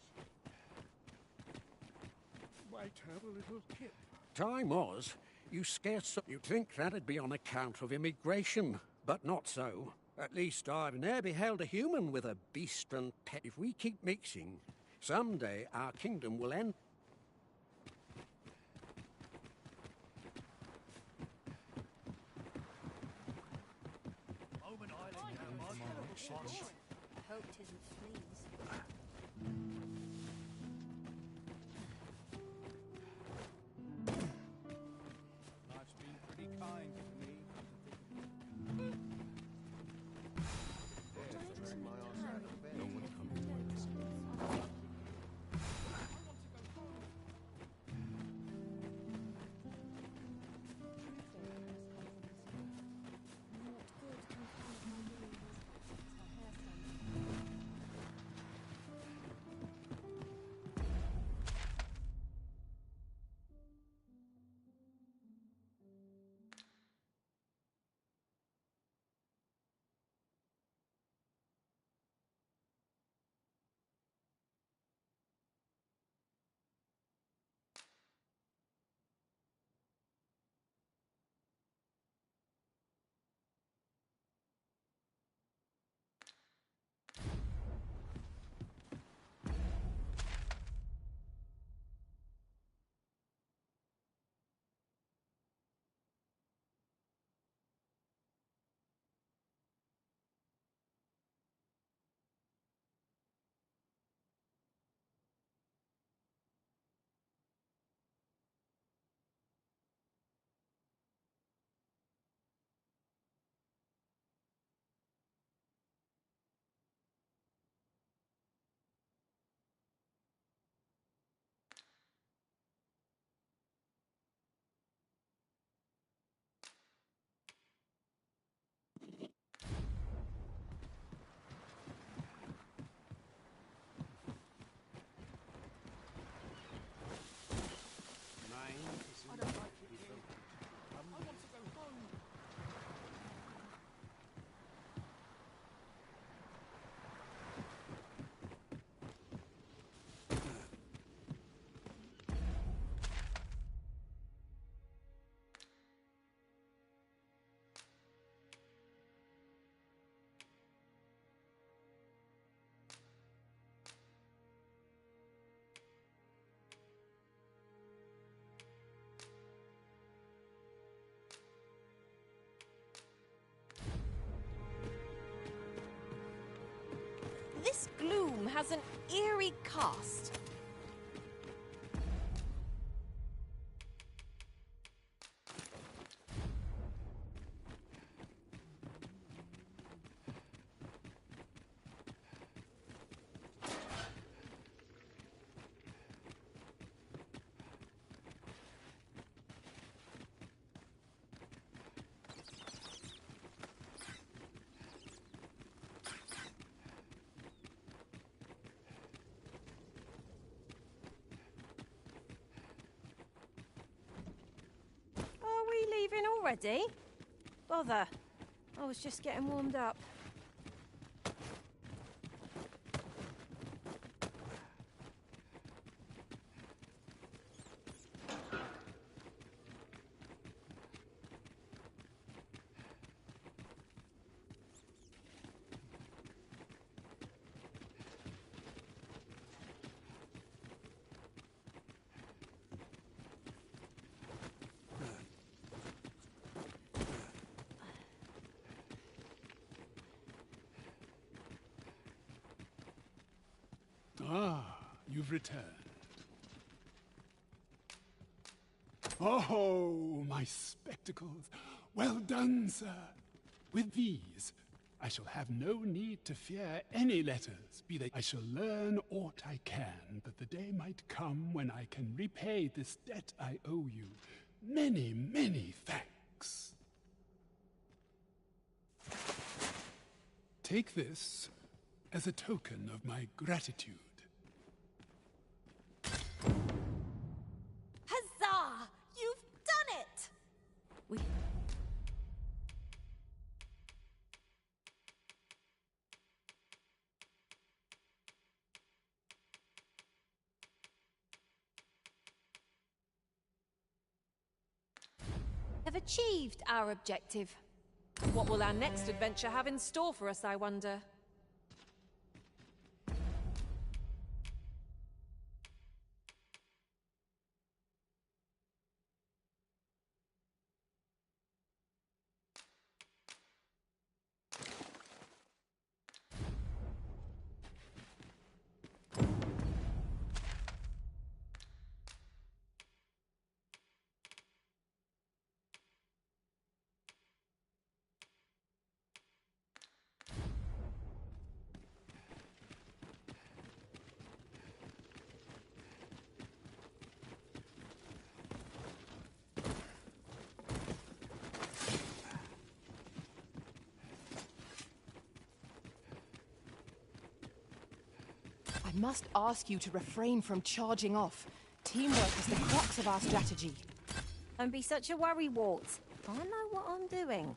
Might have a little kip. Time was, you scarce... You'd think that'd be on account of immigration, but not so. At least I've ne'er beheld a human with a beast and pet. If we keep mixing, someday our kingdom will end. I hope 'tisn't fleas. Life's been pretty kind to me. No one coming. gloom has an eerie cast. Leaving already? Bother. I was just getting warmed up. Ah, you've returned. Oh, my spectacles. Well done, sir. With these, I shall have no need to fear any letters, be they. I shall learn aught I can, that the day might come when I can repay this debt I owe you. Many, many thanks. Take this as a token of my gratitude. Huzzah! You've done it! We... have achieved our objective. What will our next adventure have in store for us, I wonder? I must ask you to refrain from charging off. Teamwork is the crux of our strategy. Don't be such a worrywart. I know what I'm doing.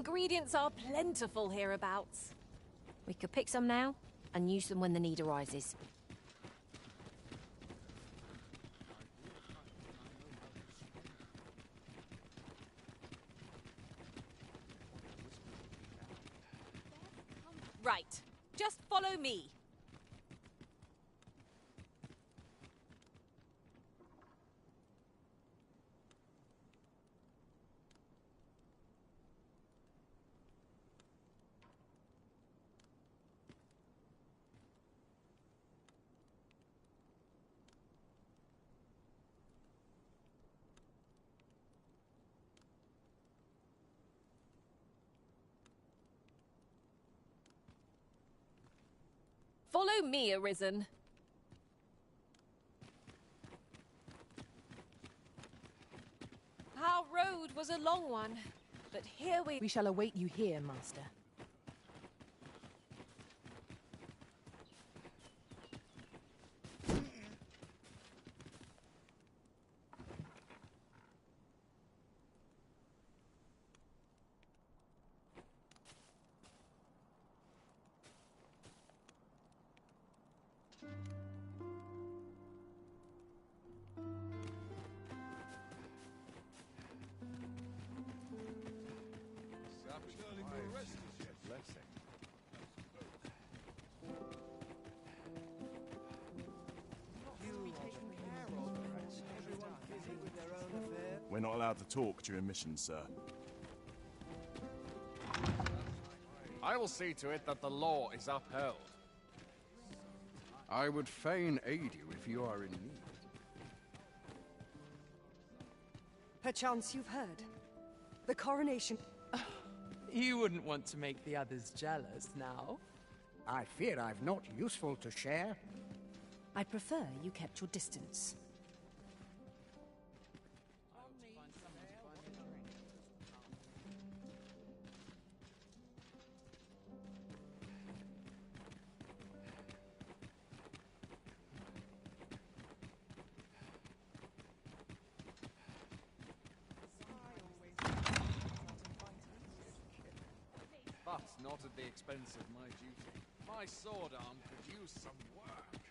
Ingredients are plentiful hereabouts. We could pick some now and use them when the need arises. Right. Just follow me. Follow me, Arisen. Our road was a long one, but here we... We shall await you here, Master. We're not allowed to talk during missions, sir. I will see to it that the law is upheld. I would fain aid you if you are in need. Perchance you've heard. The coronation... You wouldn't want to make the others jealous now. I fear I've not useful to share. I'd prefer you kept your distance. But not at the expense of my duty. My sword arm could use some work.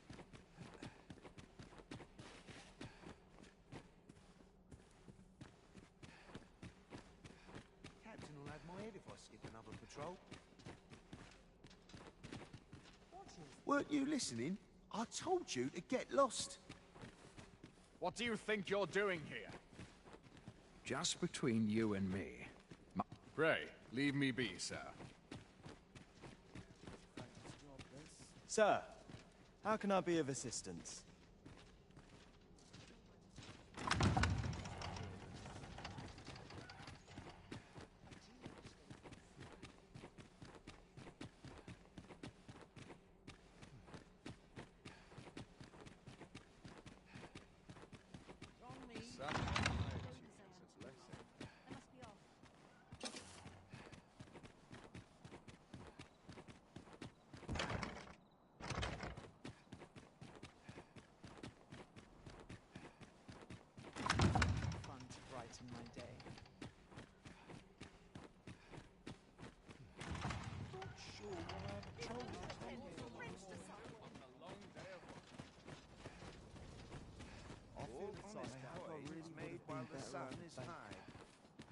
Captain will have my head if I skip another patrol. Weren't you listening? I told you to get lost. What do you think you're doing here? Just between you and me. Pray, leave me be, sir. Sir, how can I be of assistance?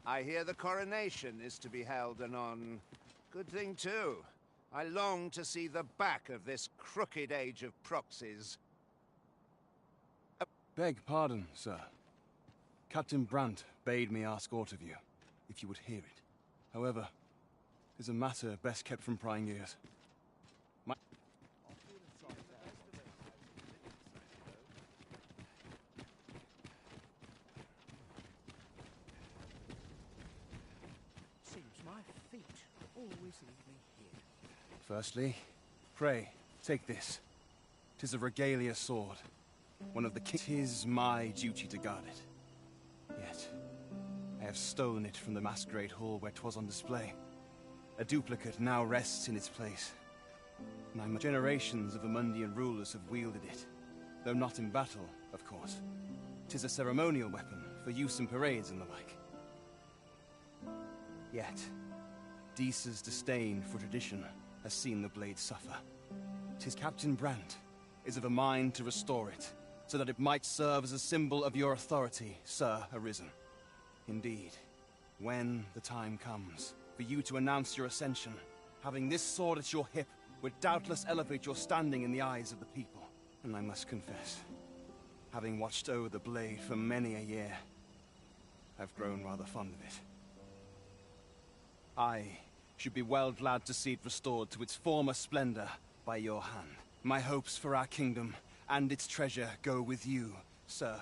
I hear the coronation is to be held anon. Good thing, too. I long to see the back of this crooked age of proxies. Beg pardon, sir. Captain Brandt bade me ask aught of you, if you would hear it. However, it is a matter best kept from prying ears. My feet always lead me here. Firstly, pray, take this. 'Tis a regalia sword. One of the king's. 'Tis my duty to guard it. Yet, I have stolen it from the masquerade hall where 'twas on display. A duplicate now rests in its place. Generations of Amundian rulers have wielded it, though not in battle, of course. 'Tis a ceremonial weapon for use in parades and the like. Yet, Disa's disdain for tradition has seen the blade suffer. 'Tis Captain Brandt is of a mind to restore it, so that it might serve as a symbol of your authority, Sir Arisen. Indeed, when the time comes for you to announce your ascension, having this sword at your hip would doubtless elevate your standing in the eyes of the people. And I must confess, having watched over the blade for many a year, I've grown rather fond of it. I should be well glad to see it restored to its former splendor by your hand. My hopes for our kingdom and its treasure go with you, sir.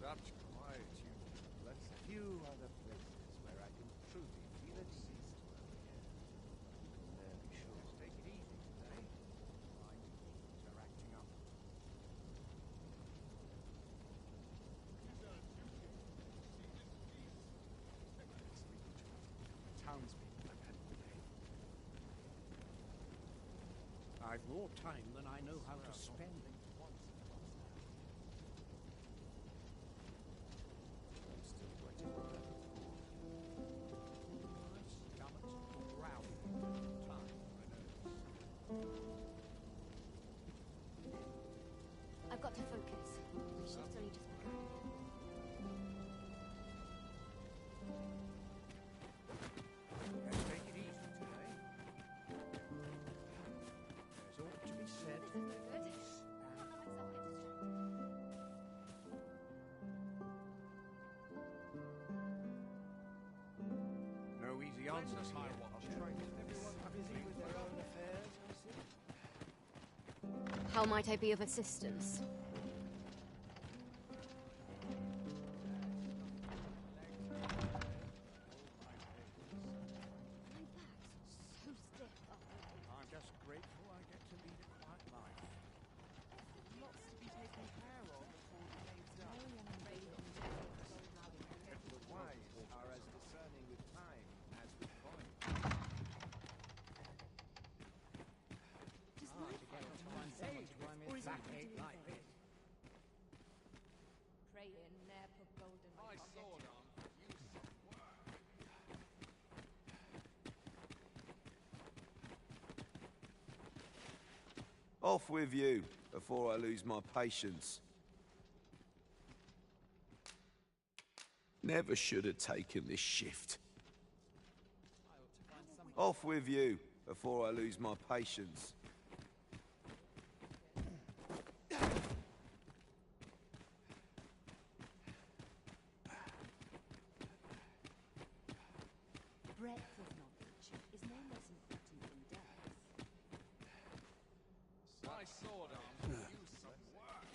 Such quietude. Let's few other places where I can truly feel at ease to over here. There, be sure. Let's take it easy today. My things are acting up. Townspeople have had all day. I've more time than I know how to spend. I've got to focus. The shift's only just begun. Let's take it easy today. There's ought to be said for this. No easy answers here. Everyone busy with their own affairs, I see. How might I be of assistance? I'm just grateful I get to lead a quiet life. Lots to be taken care of before the day's done. The wise are as discerning with time as with coin. Pray in ne'er put golden. My sword arm could use some work. Off with you, before I lose my patience. Never should have taken this shift. Off with you, before I lose my patience. Breadth of knowledge is no less important than depth. My sword arm could use some work.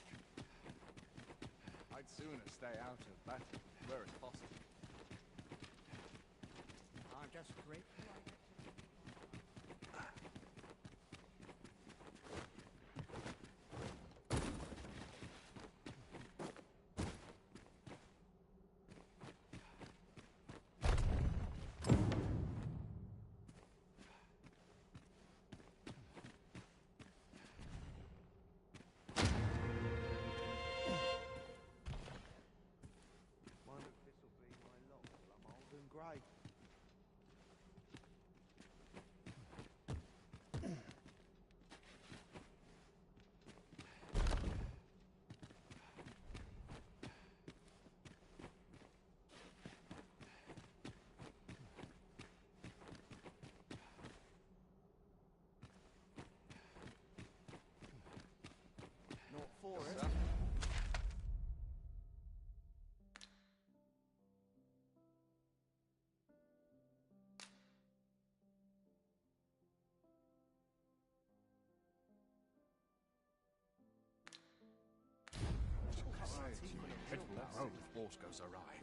I'd sooner stay out of battle where it's possible. I'm just grateful I get to for it. Dreadful that road if wars goes awry.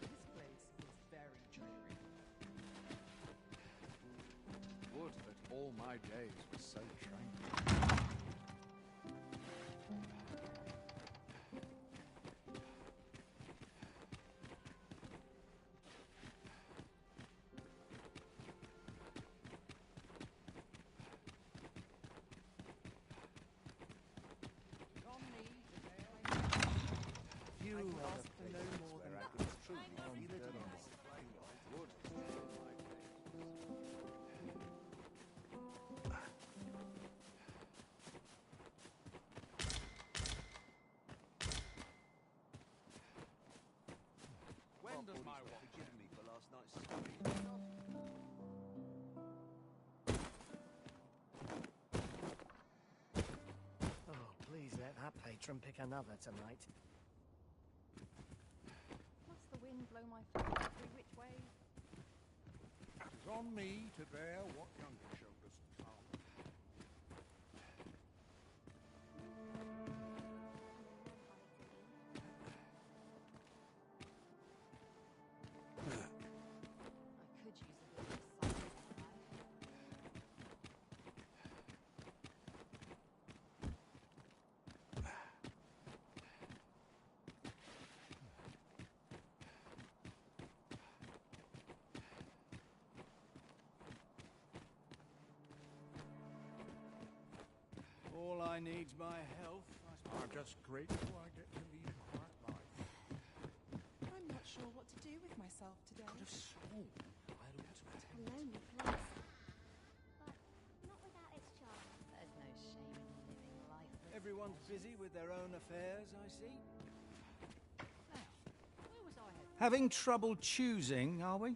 This place is very dreary. Would that all my days were so tranquil. You I are can the ask for no places more where than I that. can truly feel it in my When does my wife forgive me for last night's scurry? Oh, please let that patron pick another tonight. Must the wind blow my flag every which way? It is on me to bear what younger shoulders come. I could use a bit of sun. All I need's my health. I'm just grateful I get to lead a quiet life. I'm not sure what to do with myself today. Could have sworn I looked at A lonely place. But not without its charm. There's no shame in living life. Everyone's busy with their own affairs, I see. Where was I headed? Having trouble choosing, are we?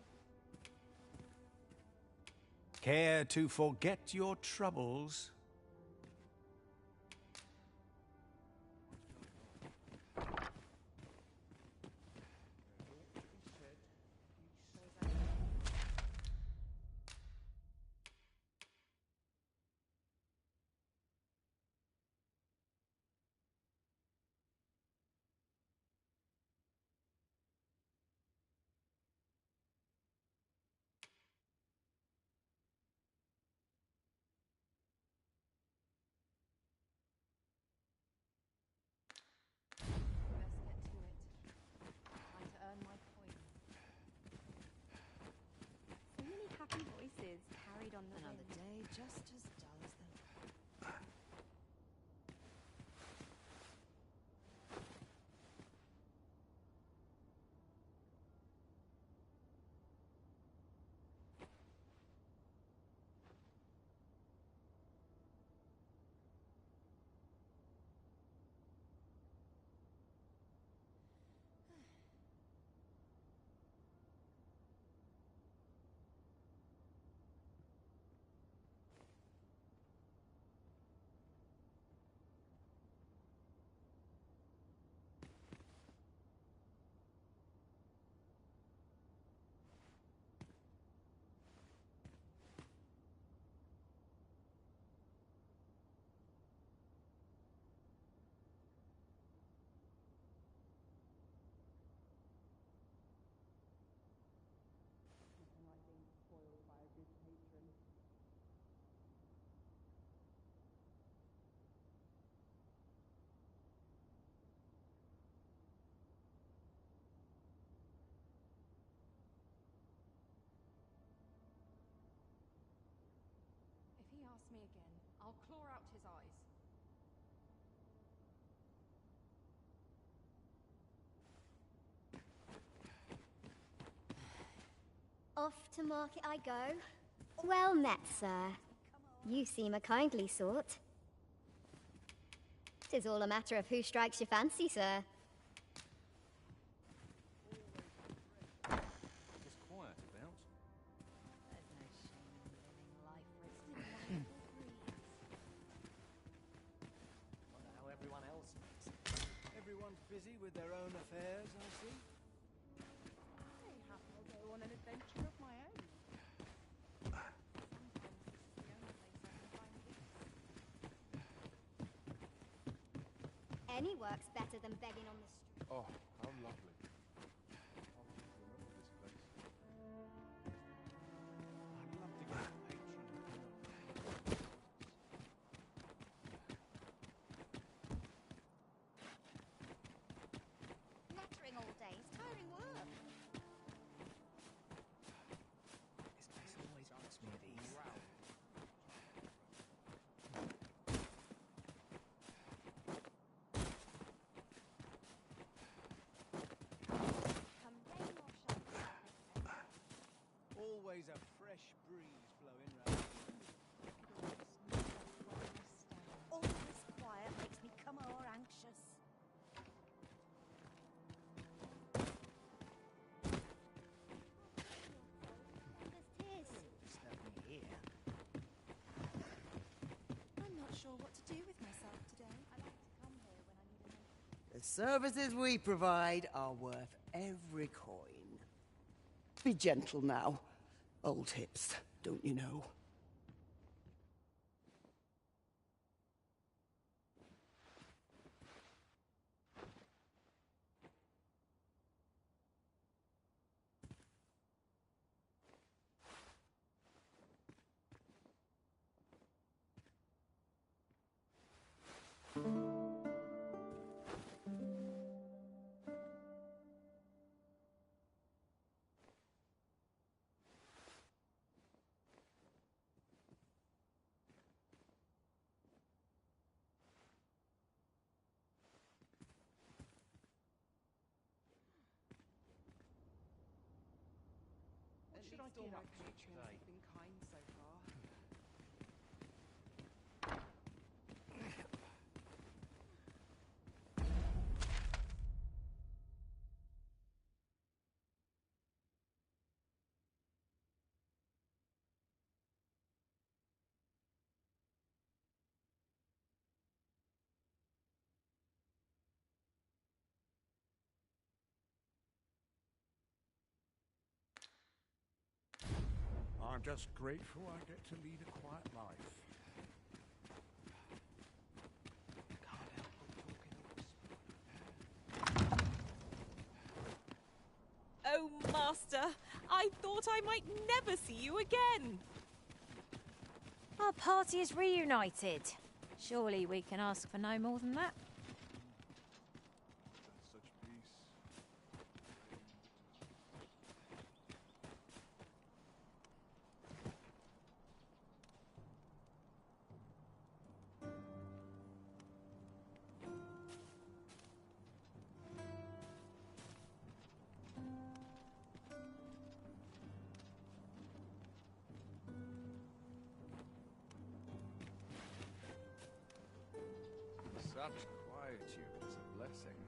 Care to forget your troubles? Best get to it. Trying to earn my coin. So many happy voices carried on the Another wind. day just as dull as the If he asks me again, I'll claw out his eyes. Off to market I go. Well met, sir. You seem a kindly sort. 'Tis all a matter of who strikes your fancy, sir. Just quiet about. There's no shame in living life for its delightful breeze. Everyone's busy with their own affairs, I see. I happen to go on an adventure of my own. Any work's better than begging on the street. Oh, how lovely. How remember this place. I'd love to get a patron. Nattering all day is tiring work. This place always puts me at ease. Always a fresh breeze blowing round. All this quiet makes me come more anxious. Disturb me here. I'm not sure what to do with myself today. I like to come here when I need a The services we provide are worth every coin. Be gentle now. Old hips, don't you know? What should I do? My patrons have been kind so far. I'm just grateful I get to lead a quiet life. Oh, Master, I thought I might never see you again. Our party is reunited. Surely we can ask for no more than that. Such peace. Such quietude is a blessing.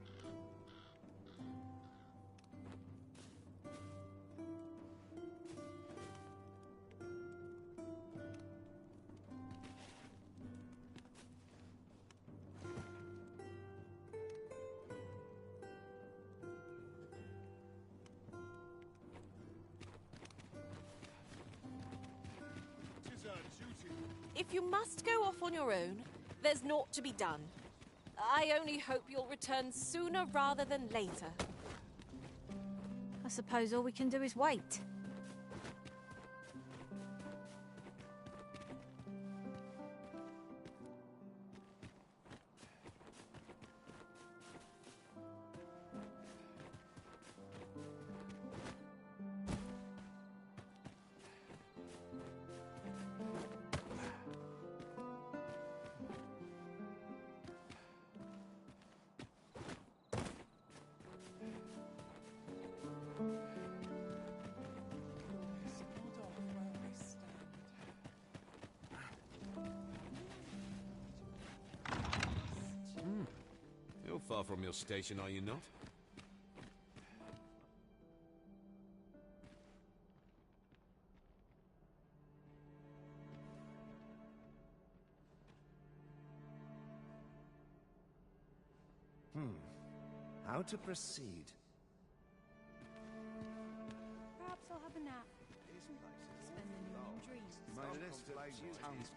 Tis our duty. If you must go off on your own, there's naught to be done. I only hope you'll return sooner rather than later. I suppose all we can do is wait. You're far from your station, are you not? how to proceed. Perhaps I'll have a nap. Spend the noon in dreams. My list of towns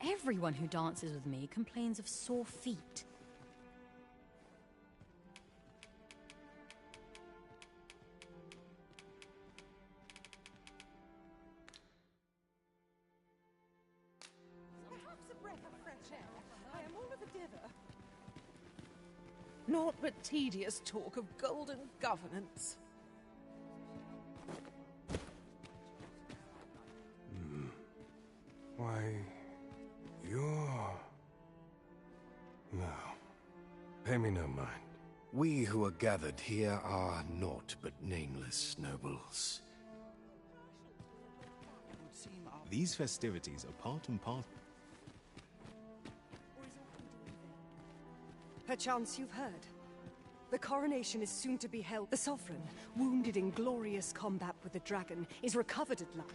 Everyone who dances with me complains of sore feet. Perhaps a breath of fresh air. I am all of a dither. Naught but tedious talk of golden governance. Why, you're... No. Pay me no mind. We who are gathered here are naught but nameless nobles. These festivities are part and parcel. Perchance you've heard. The coronation is soon to be held. The Sovereign, wounded in glorious combat with the dragon, is recovered at last.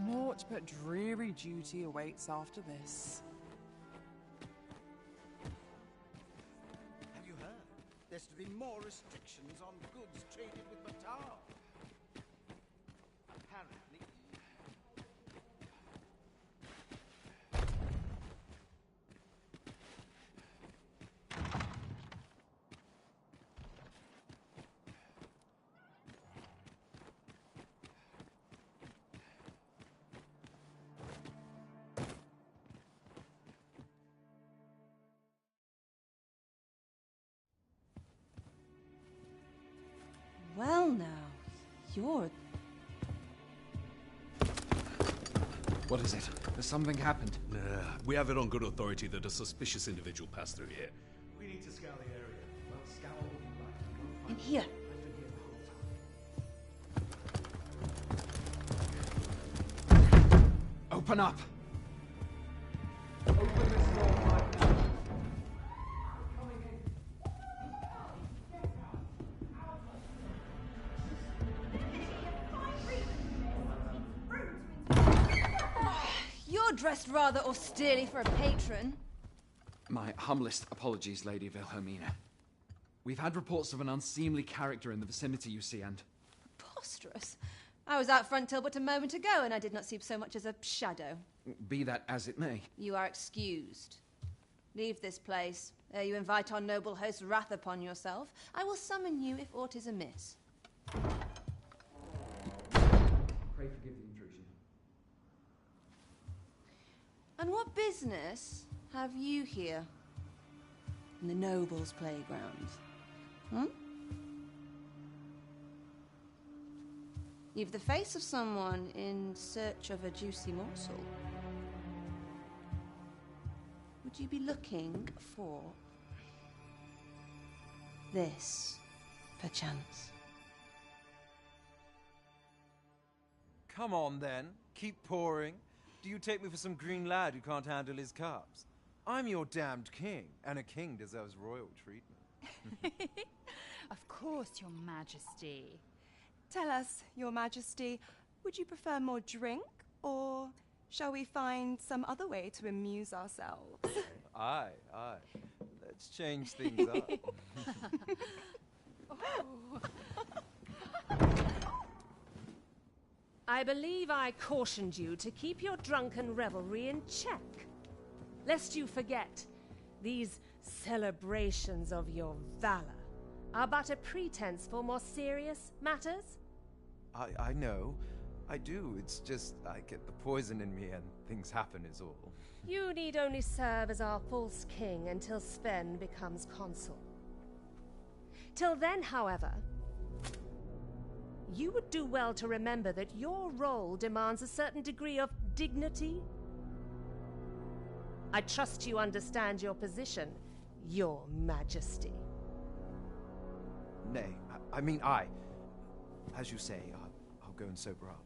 Naught but dreary duty awaits after this. Have you heard? There's to be more restrictions on goods traded with Batar. Apparently... Well now, you're... What is it? Has something happened? We have it on good authority that a suspicious individual passed through here. We need to scour the area. Well, scour all you like. In here. Open up! Open this door right now. You're dressed rather austerely for a patron. My humblest apologies, Lady Wilhelmina. We've had reports of an unseemly character in the vicinity, you see, and... Preposterous. I was out front till but a moment ago, and I did not see so much as a shadow. Be that as it may. You are excused. Leave this place, ere you invite our noble host's wrath upon yourself. I will summon you if aught is amiss. Pray forgive the intrusion. And what business have you here? In the nobles' playgrounds? Hmm? You've the face of someone in search of a juicy morsel. Would you be looking for this, perchance? Come on, then. Keep pouring. Do you take me for some green lad who can't handle his cups? I'm your damned king, and a king deserves royal treatment. Of course, Your Majesty. Tell us, Your Majesty, would you prefer more drink, or shall we find some other way to amuse ourselves? Aye. Let's change things up. I believe I cautioned you to keep your drunken revelry in check. Lest you forget, these celebrations of your valor are but a pretense for more serious matters. I know. I do. It's just I get the poison in me and things happen is all. You need only serve as our false king until Sven becomes consul. Till then, however, you would do well to remember that your role demands a certain degree of dignity. I trust you understand your position, Your Majesty. Nay, I mean I. As you say, I'll go and sober up.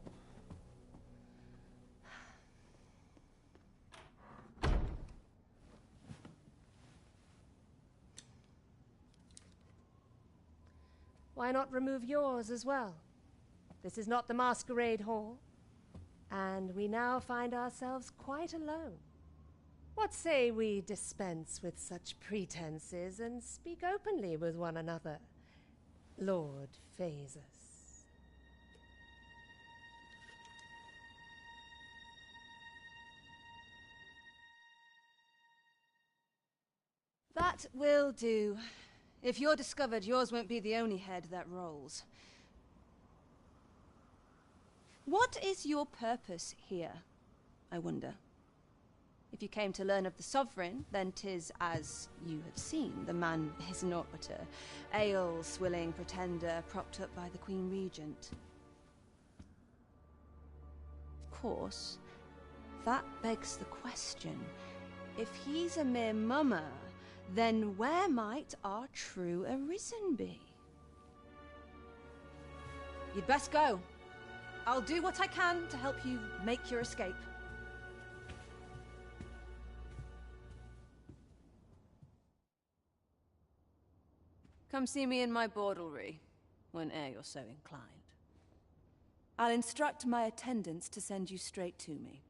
Why not remove yours as well? This is not the masquerade hall. and we now find ourselves quite alone. What say we dispense with such pretenses and speak openly with one another, Lord Phasus? That will do. If you're discovered, yours won't be the only head that rolls. What is your purpose here, I wonder? If you came to learn of the Sovereign, then 'tis as you have seen. The man is naught but a ale-swilling pretender propped up by the Queen Regent. Of course, that begs the question. If he's a mere mummer, then where might our true Arisen be? You'd best go. I'll do what I can to help you make your escape. Come see me in my bordlery, whene'er you're so inclined. I'll instruct my attendants to send you straight to me.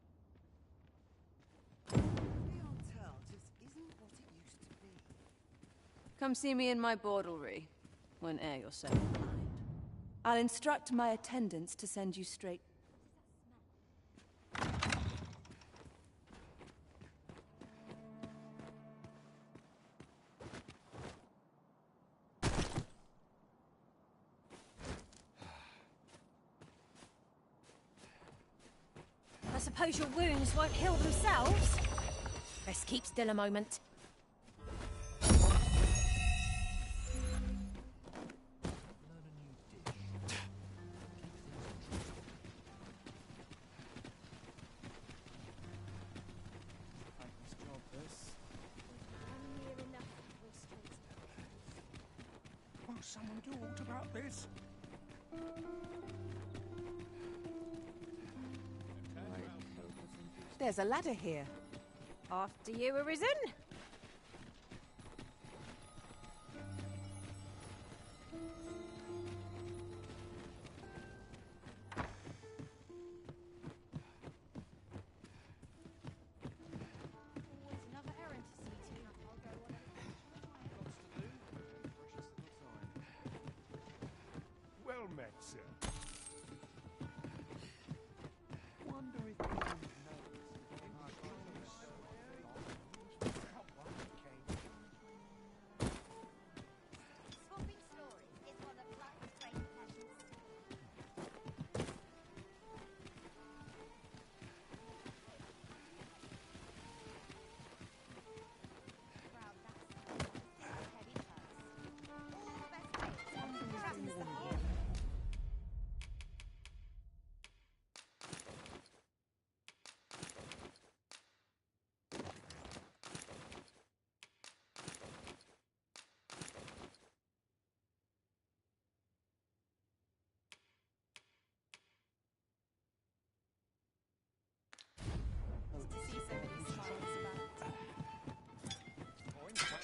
Come see me in my bordlery, whene'er you're so inclined. I'll instruct my attendants to send you straight... I suppose your wounds won't heal themselves. Let's keep still a moment. Won't someone do aught about this? There's a ladder here. After you, Arisen. Well met, sir. Wonder if you Swapping stories is one of life's great pleasures.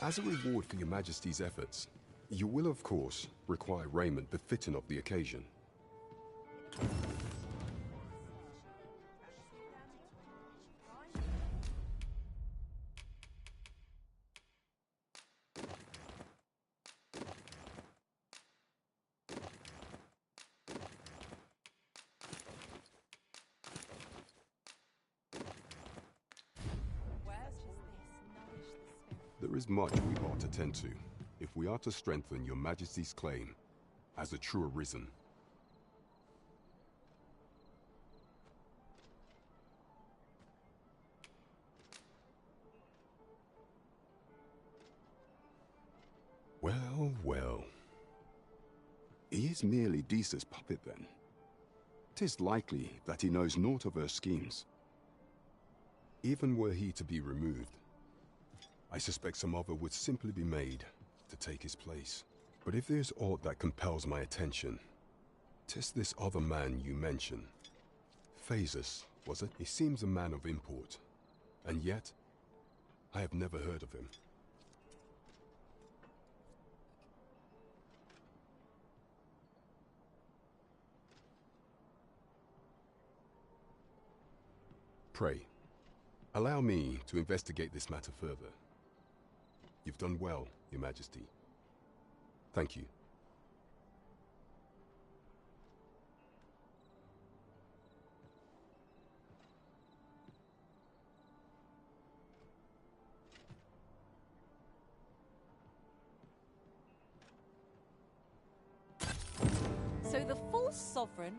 As a reward for your Majesty's efforts, you will, of course, require raiment befitting of the occasion. There is much we ought to tend to, if we are to strengthen your Majesty's claim as a true Arisen. Well, well. He is merely Disa's puppet then. 'Tis likely that he knows naught of her schemes. Even were he to be removed, I suspect some other would simply be made to take his place. But if there's aught that compels my attention, 'tis this other man you mention. Phasus, was it? He seems a man of import, and yet I have never heard of him. Pray, allow me to investigate this matter further. You've done well, Your Majesty. Thank you. So the false sovereign,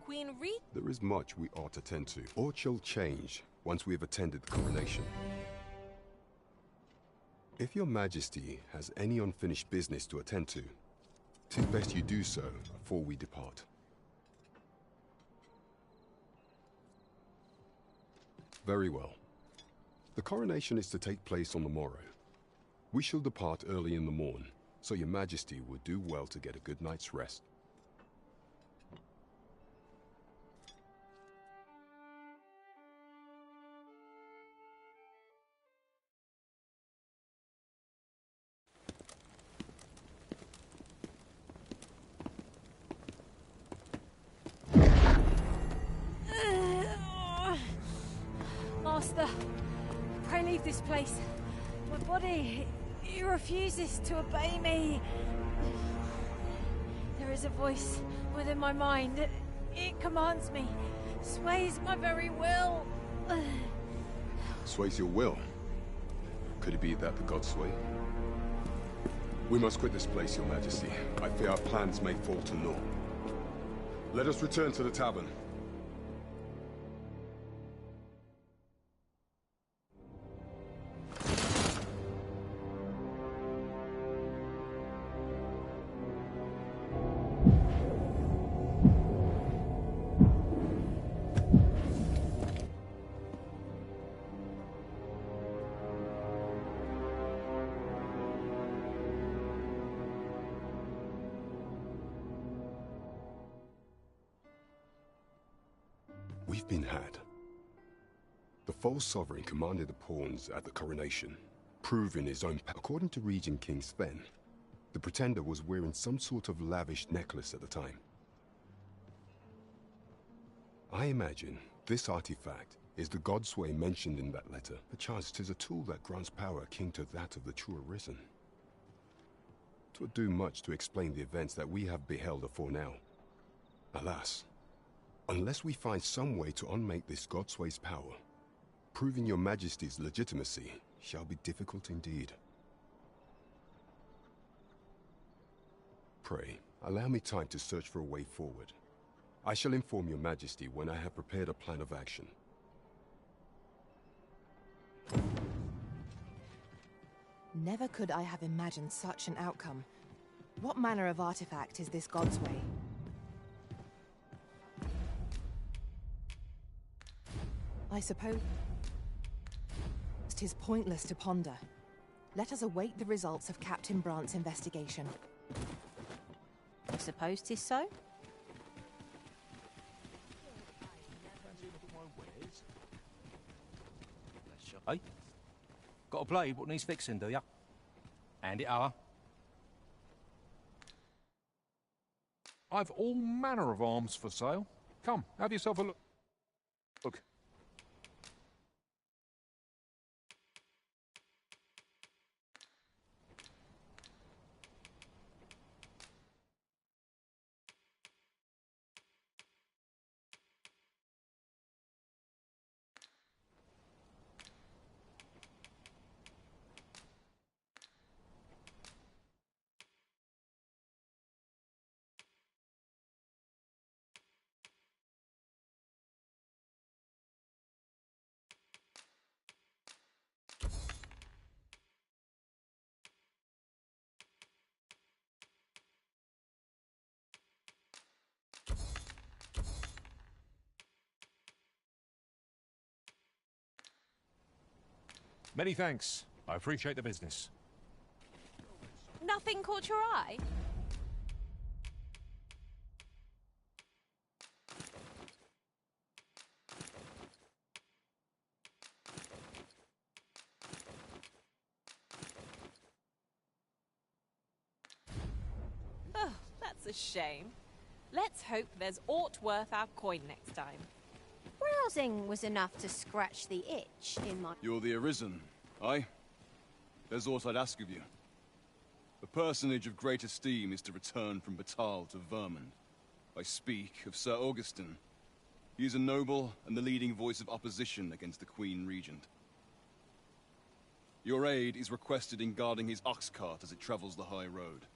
Queen Reed... There is much we ought to tend to, or shall change once we have attended the coronation. If Your Majesty has any unfinished business to attend to, 'tis best you do so before we depart. Very well. The coronation is to take place on the morrow. We shall depart early in the morn, so Your Majesty would do well to get a good night's rest. Master, pray leave this place. My body, it refuses to obey me. There is a voice within my mind. It commands me, sways my very will. Sways your will? Could it be that the gods sway? We must quit this place, Your Majesty. I fear our plans may fall to naught. Let us return to the tavern. We've been had. The false sovereign commanded the pawns at the coronation, proving his own power. According to Regent King Sven, the pretender was wearing some sort of lavish necklace at the time. I imagine this artifact is the godsway mentioned in that letter. Perchance 'tis a tool that grants power akin to that of the true Arisen. 'Twould do much to explain the events that we have beheld afore now. Alas, unless we find some way to unmake this godsway's power, proving Your Majesty's legitimacy shall be difficult indeed. Pray, allow me time to search for a way forward. I shall inform Your Majesty when I have prepared a plan of action. Never could I have imagined such an outcome. What manner of artifact is this godsway? I suppose 'tis pointless to ponder. Let us await the results of Captain Brant's investigation. I suppose 'tis so. Hey? Got a blade what needs fixing, do ya? Hand it over. I've all manner of arms for sale. Come, have yourself a look. Look. Many thanks. I appreciate the business. Nothing caught your eye? Oh, that's a shame. Let's hope there's aught worth our coin next time. Where Housing was enough to scratch the itch in my... You're the Arisen, aye? There's aught I'd ask of you. A personage of great esteem is to return from Batal to Vermund. I speak of Sir Augustin. He is a noble and the leading voice of opposition against the Queen Regent. Your aid is requested in guarding his ox cart as it travels the high road.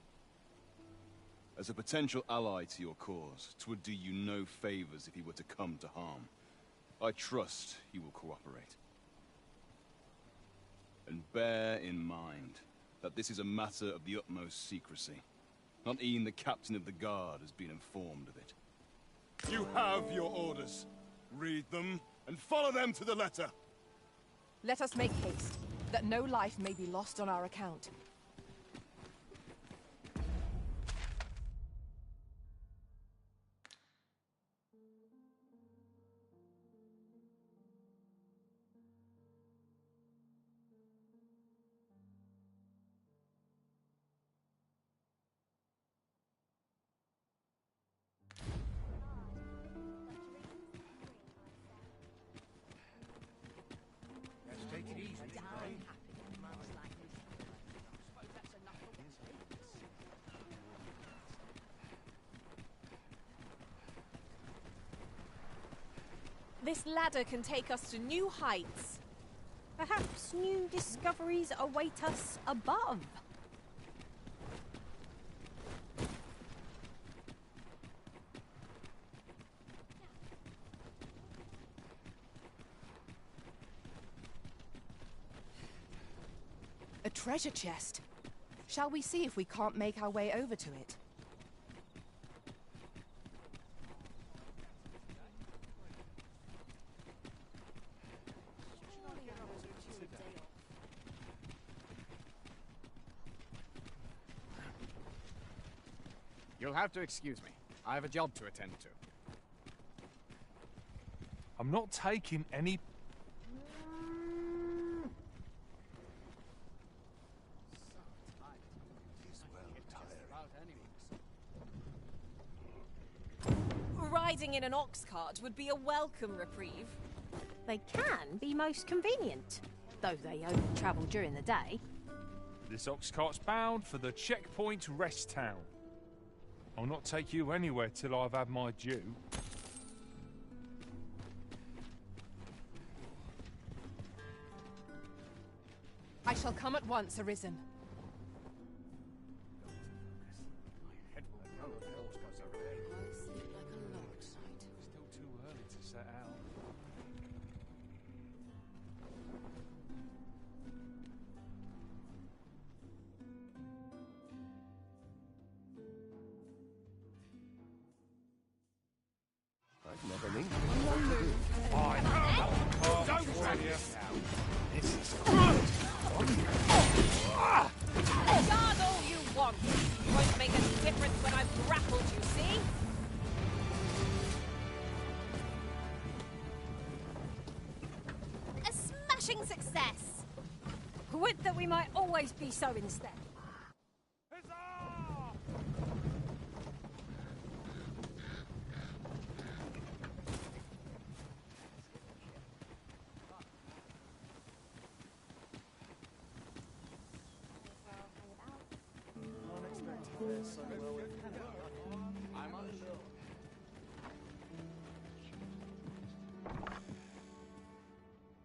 As a potential ally to your cause, 'twould do you no favors if he were to come to harm. I trust he will cooperate. And bear in mind that this is a matter of the utmost secrecy. Not even the captain of the guard has been informed of it. You have your orders. Read them and follow them to the letter. Let us make haste, that no life may be lost on our account. This ladder can take us to new heights. Perhaps new discoveries await us above. A treasure chest. Shall we see if we can't make our way over to it? You'll have to excuse me. I have a job to attend to. I'm not taking any... Riding in an ox cart would be a welcome reprieve. They can be most convenient, though they only travel during the day. This ox cart's bound for the checkpoint rest town. I'll not take you anywhere till I've had my due. I shall come at once, Arisen. Still too early to set out. I've never been. I know. Don't drag you. This is Guard all you want. Won't make any difference when I've grappled you, see? A smashing success! Would that we might always be so instead.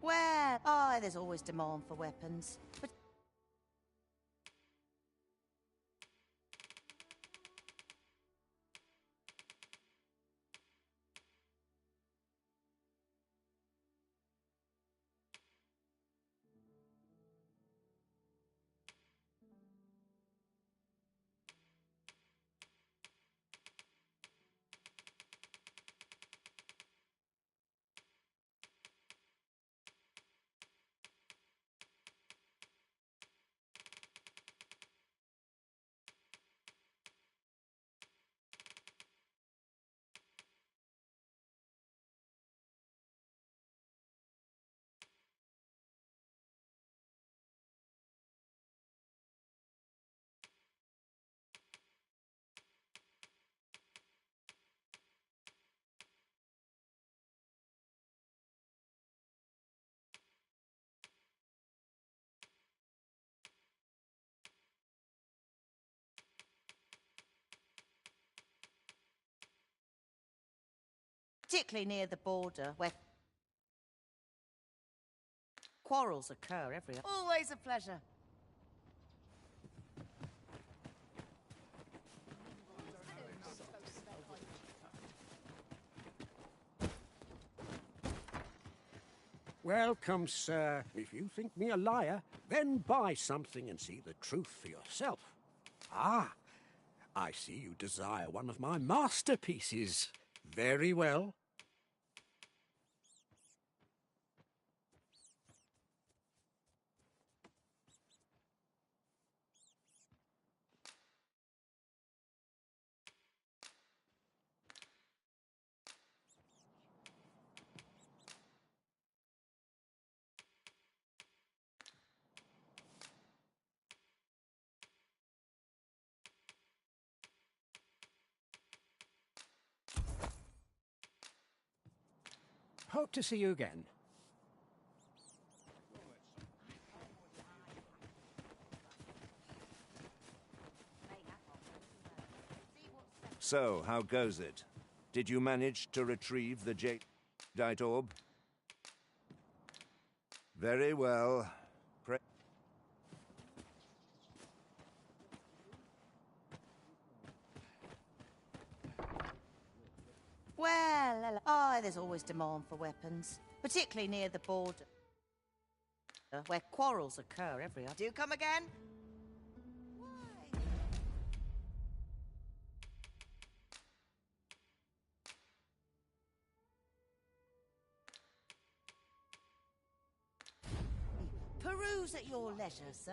Well, oh, there's always demand for weapons. But particularly near the border, where quarrels occur every... Always a pleasure. Welcome, sir. If you think me a liar, then buy something and see the truth for yourself. Ah, I see you desire one of my masterpieces. Very well. Hope to see you again. So, how goes it? Did you manage to retrieve the jadeite orb? Very well. Well, there's always demand for weapons, particularly near the border, where quarrels occur every... Do you come again? Peruse at your leisure, sir.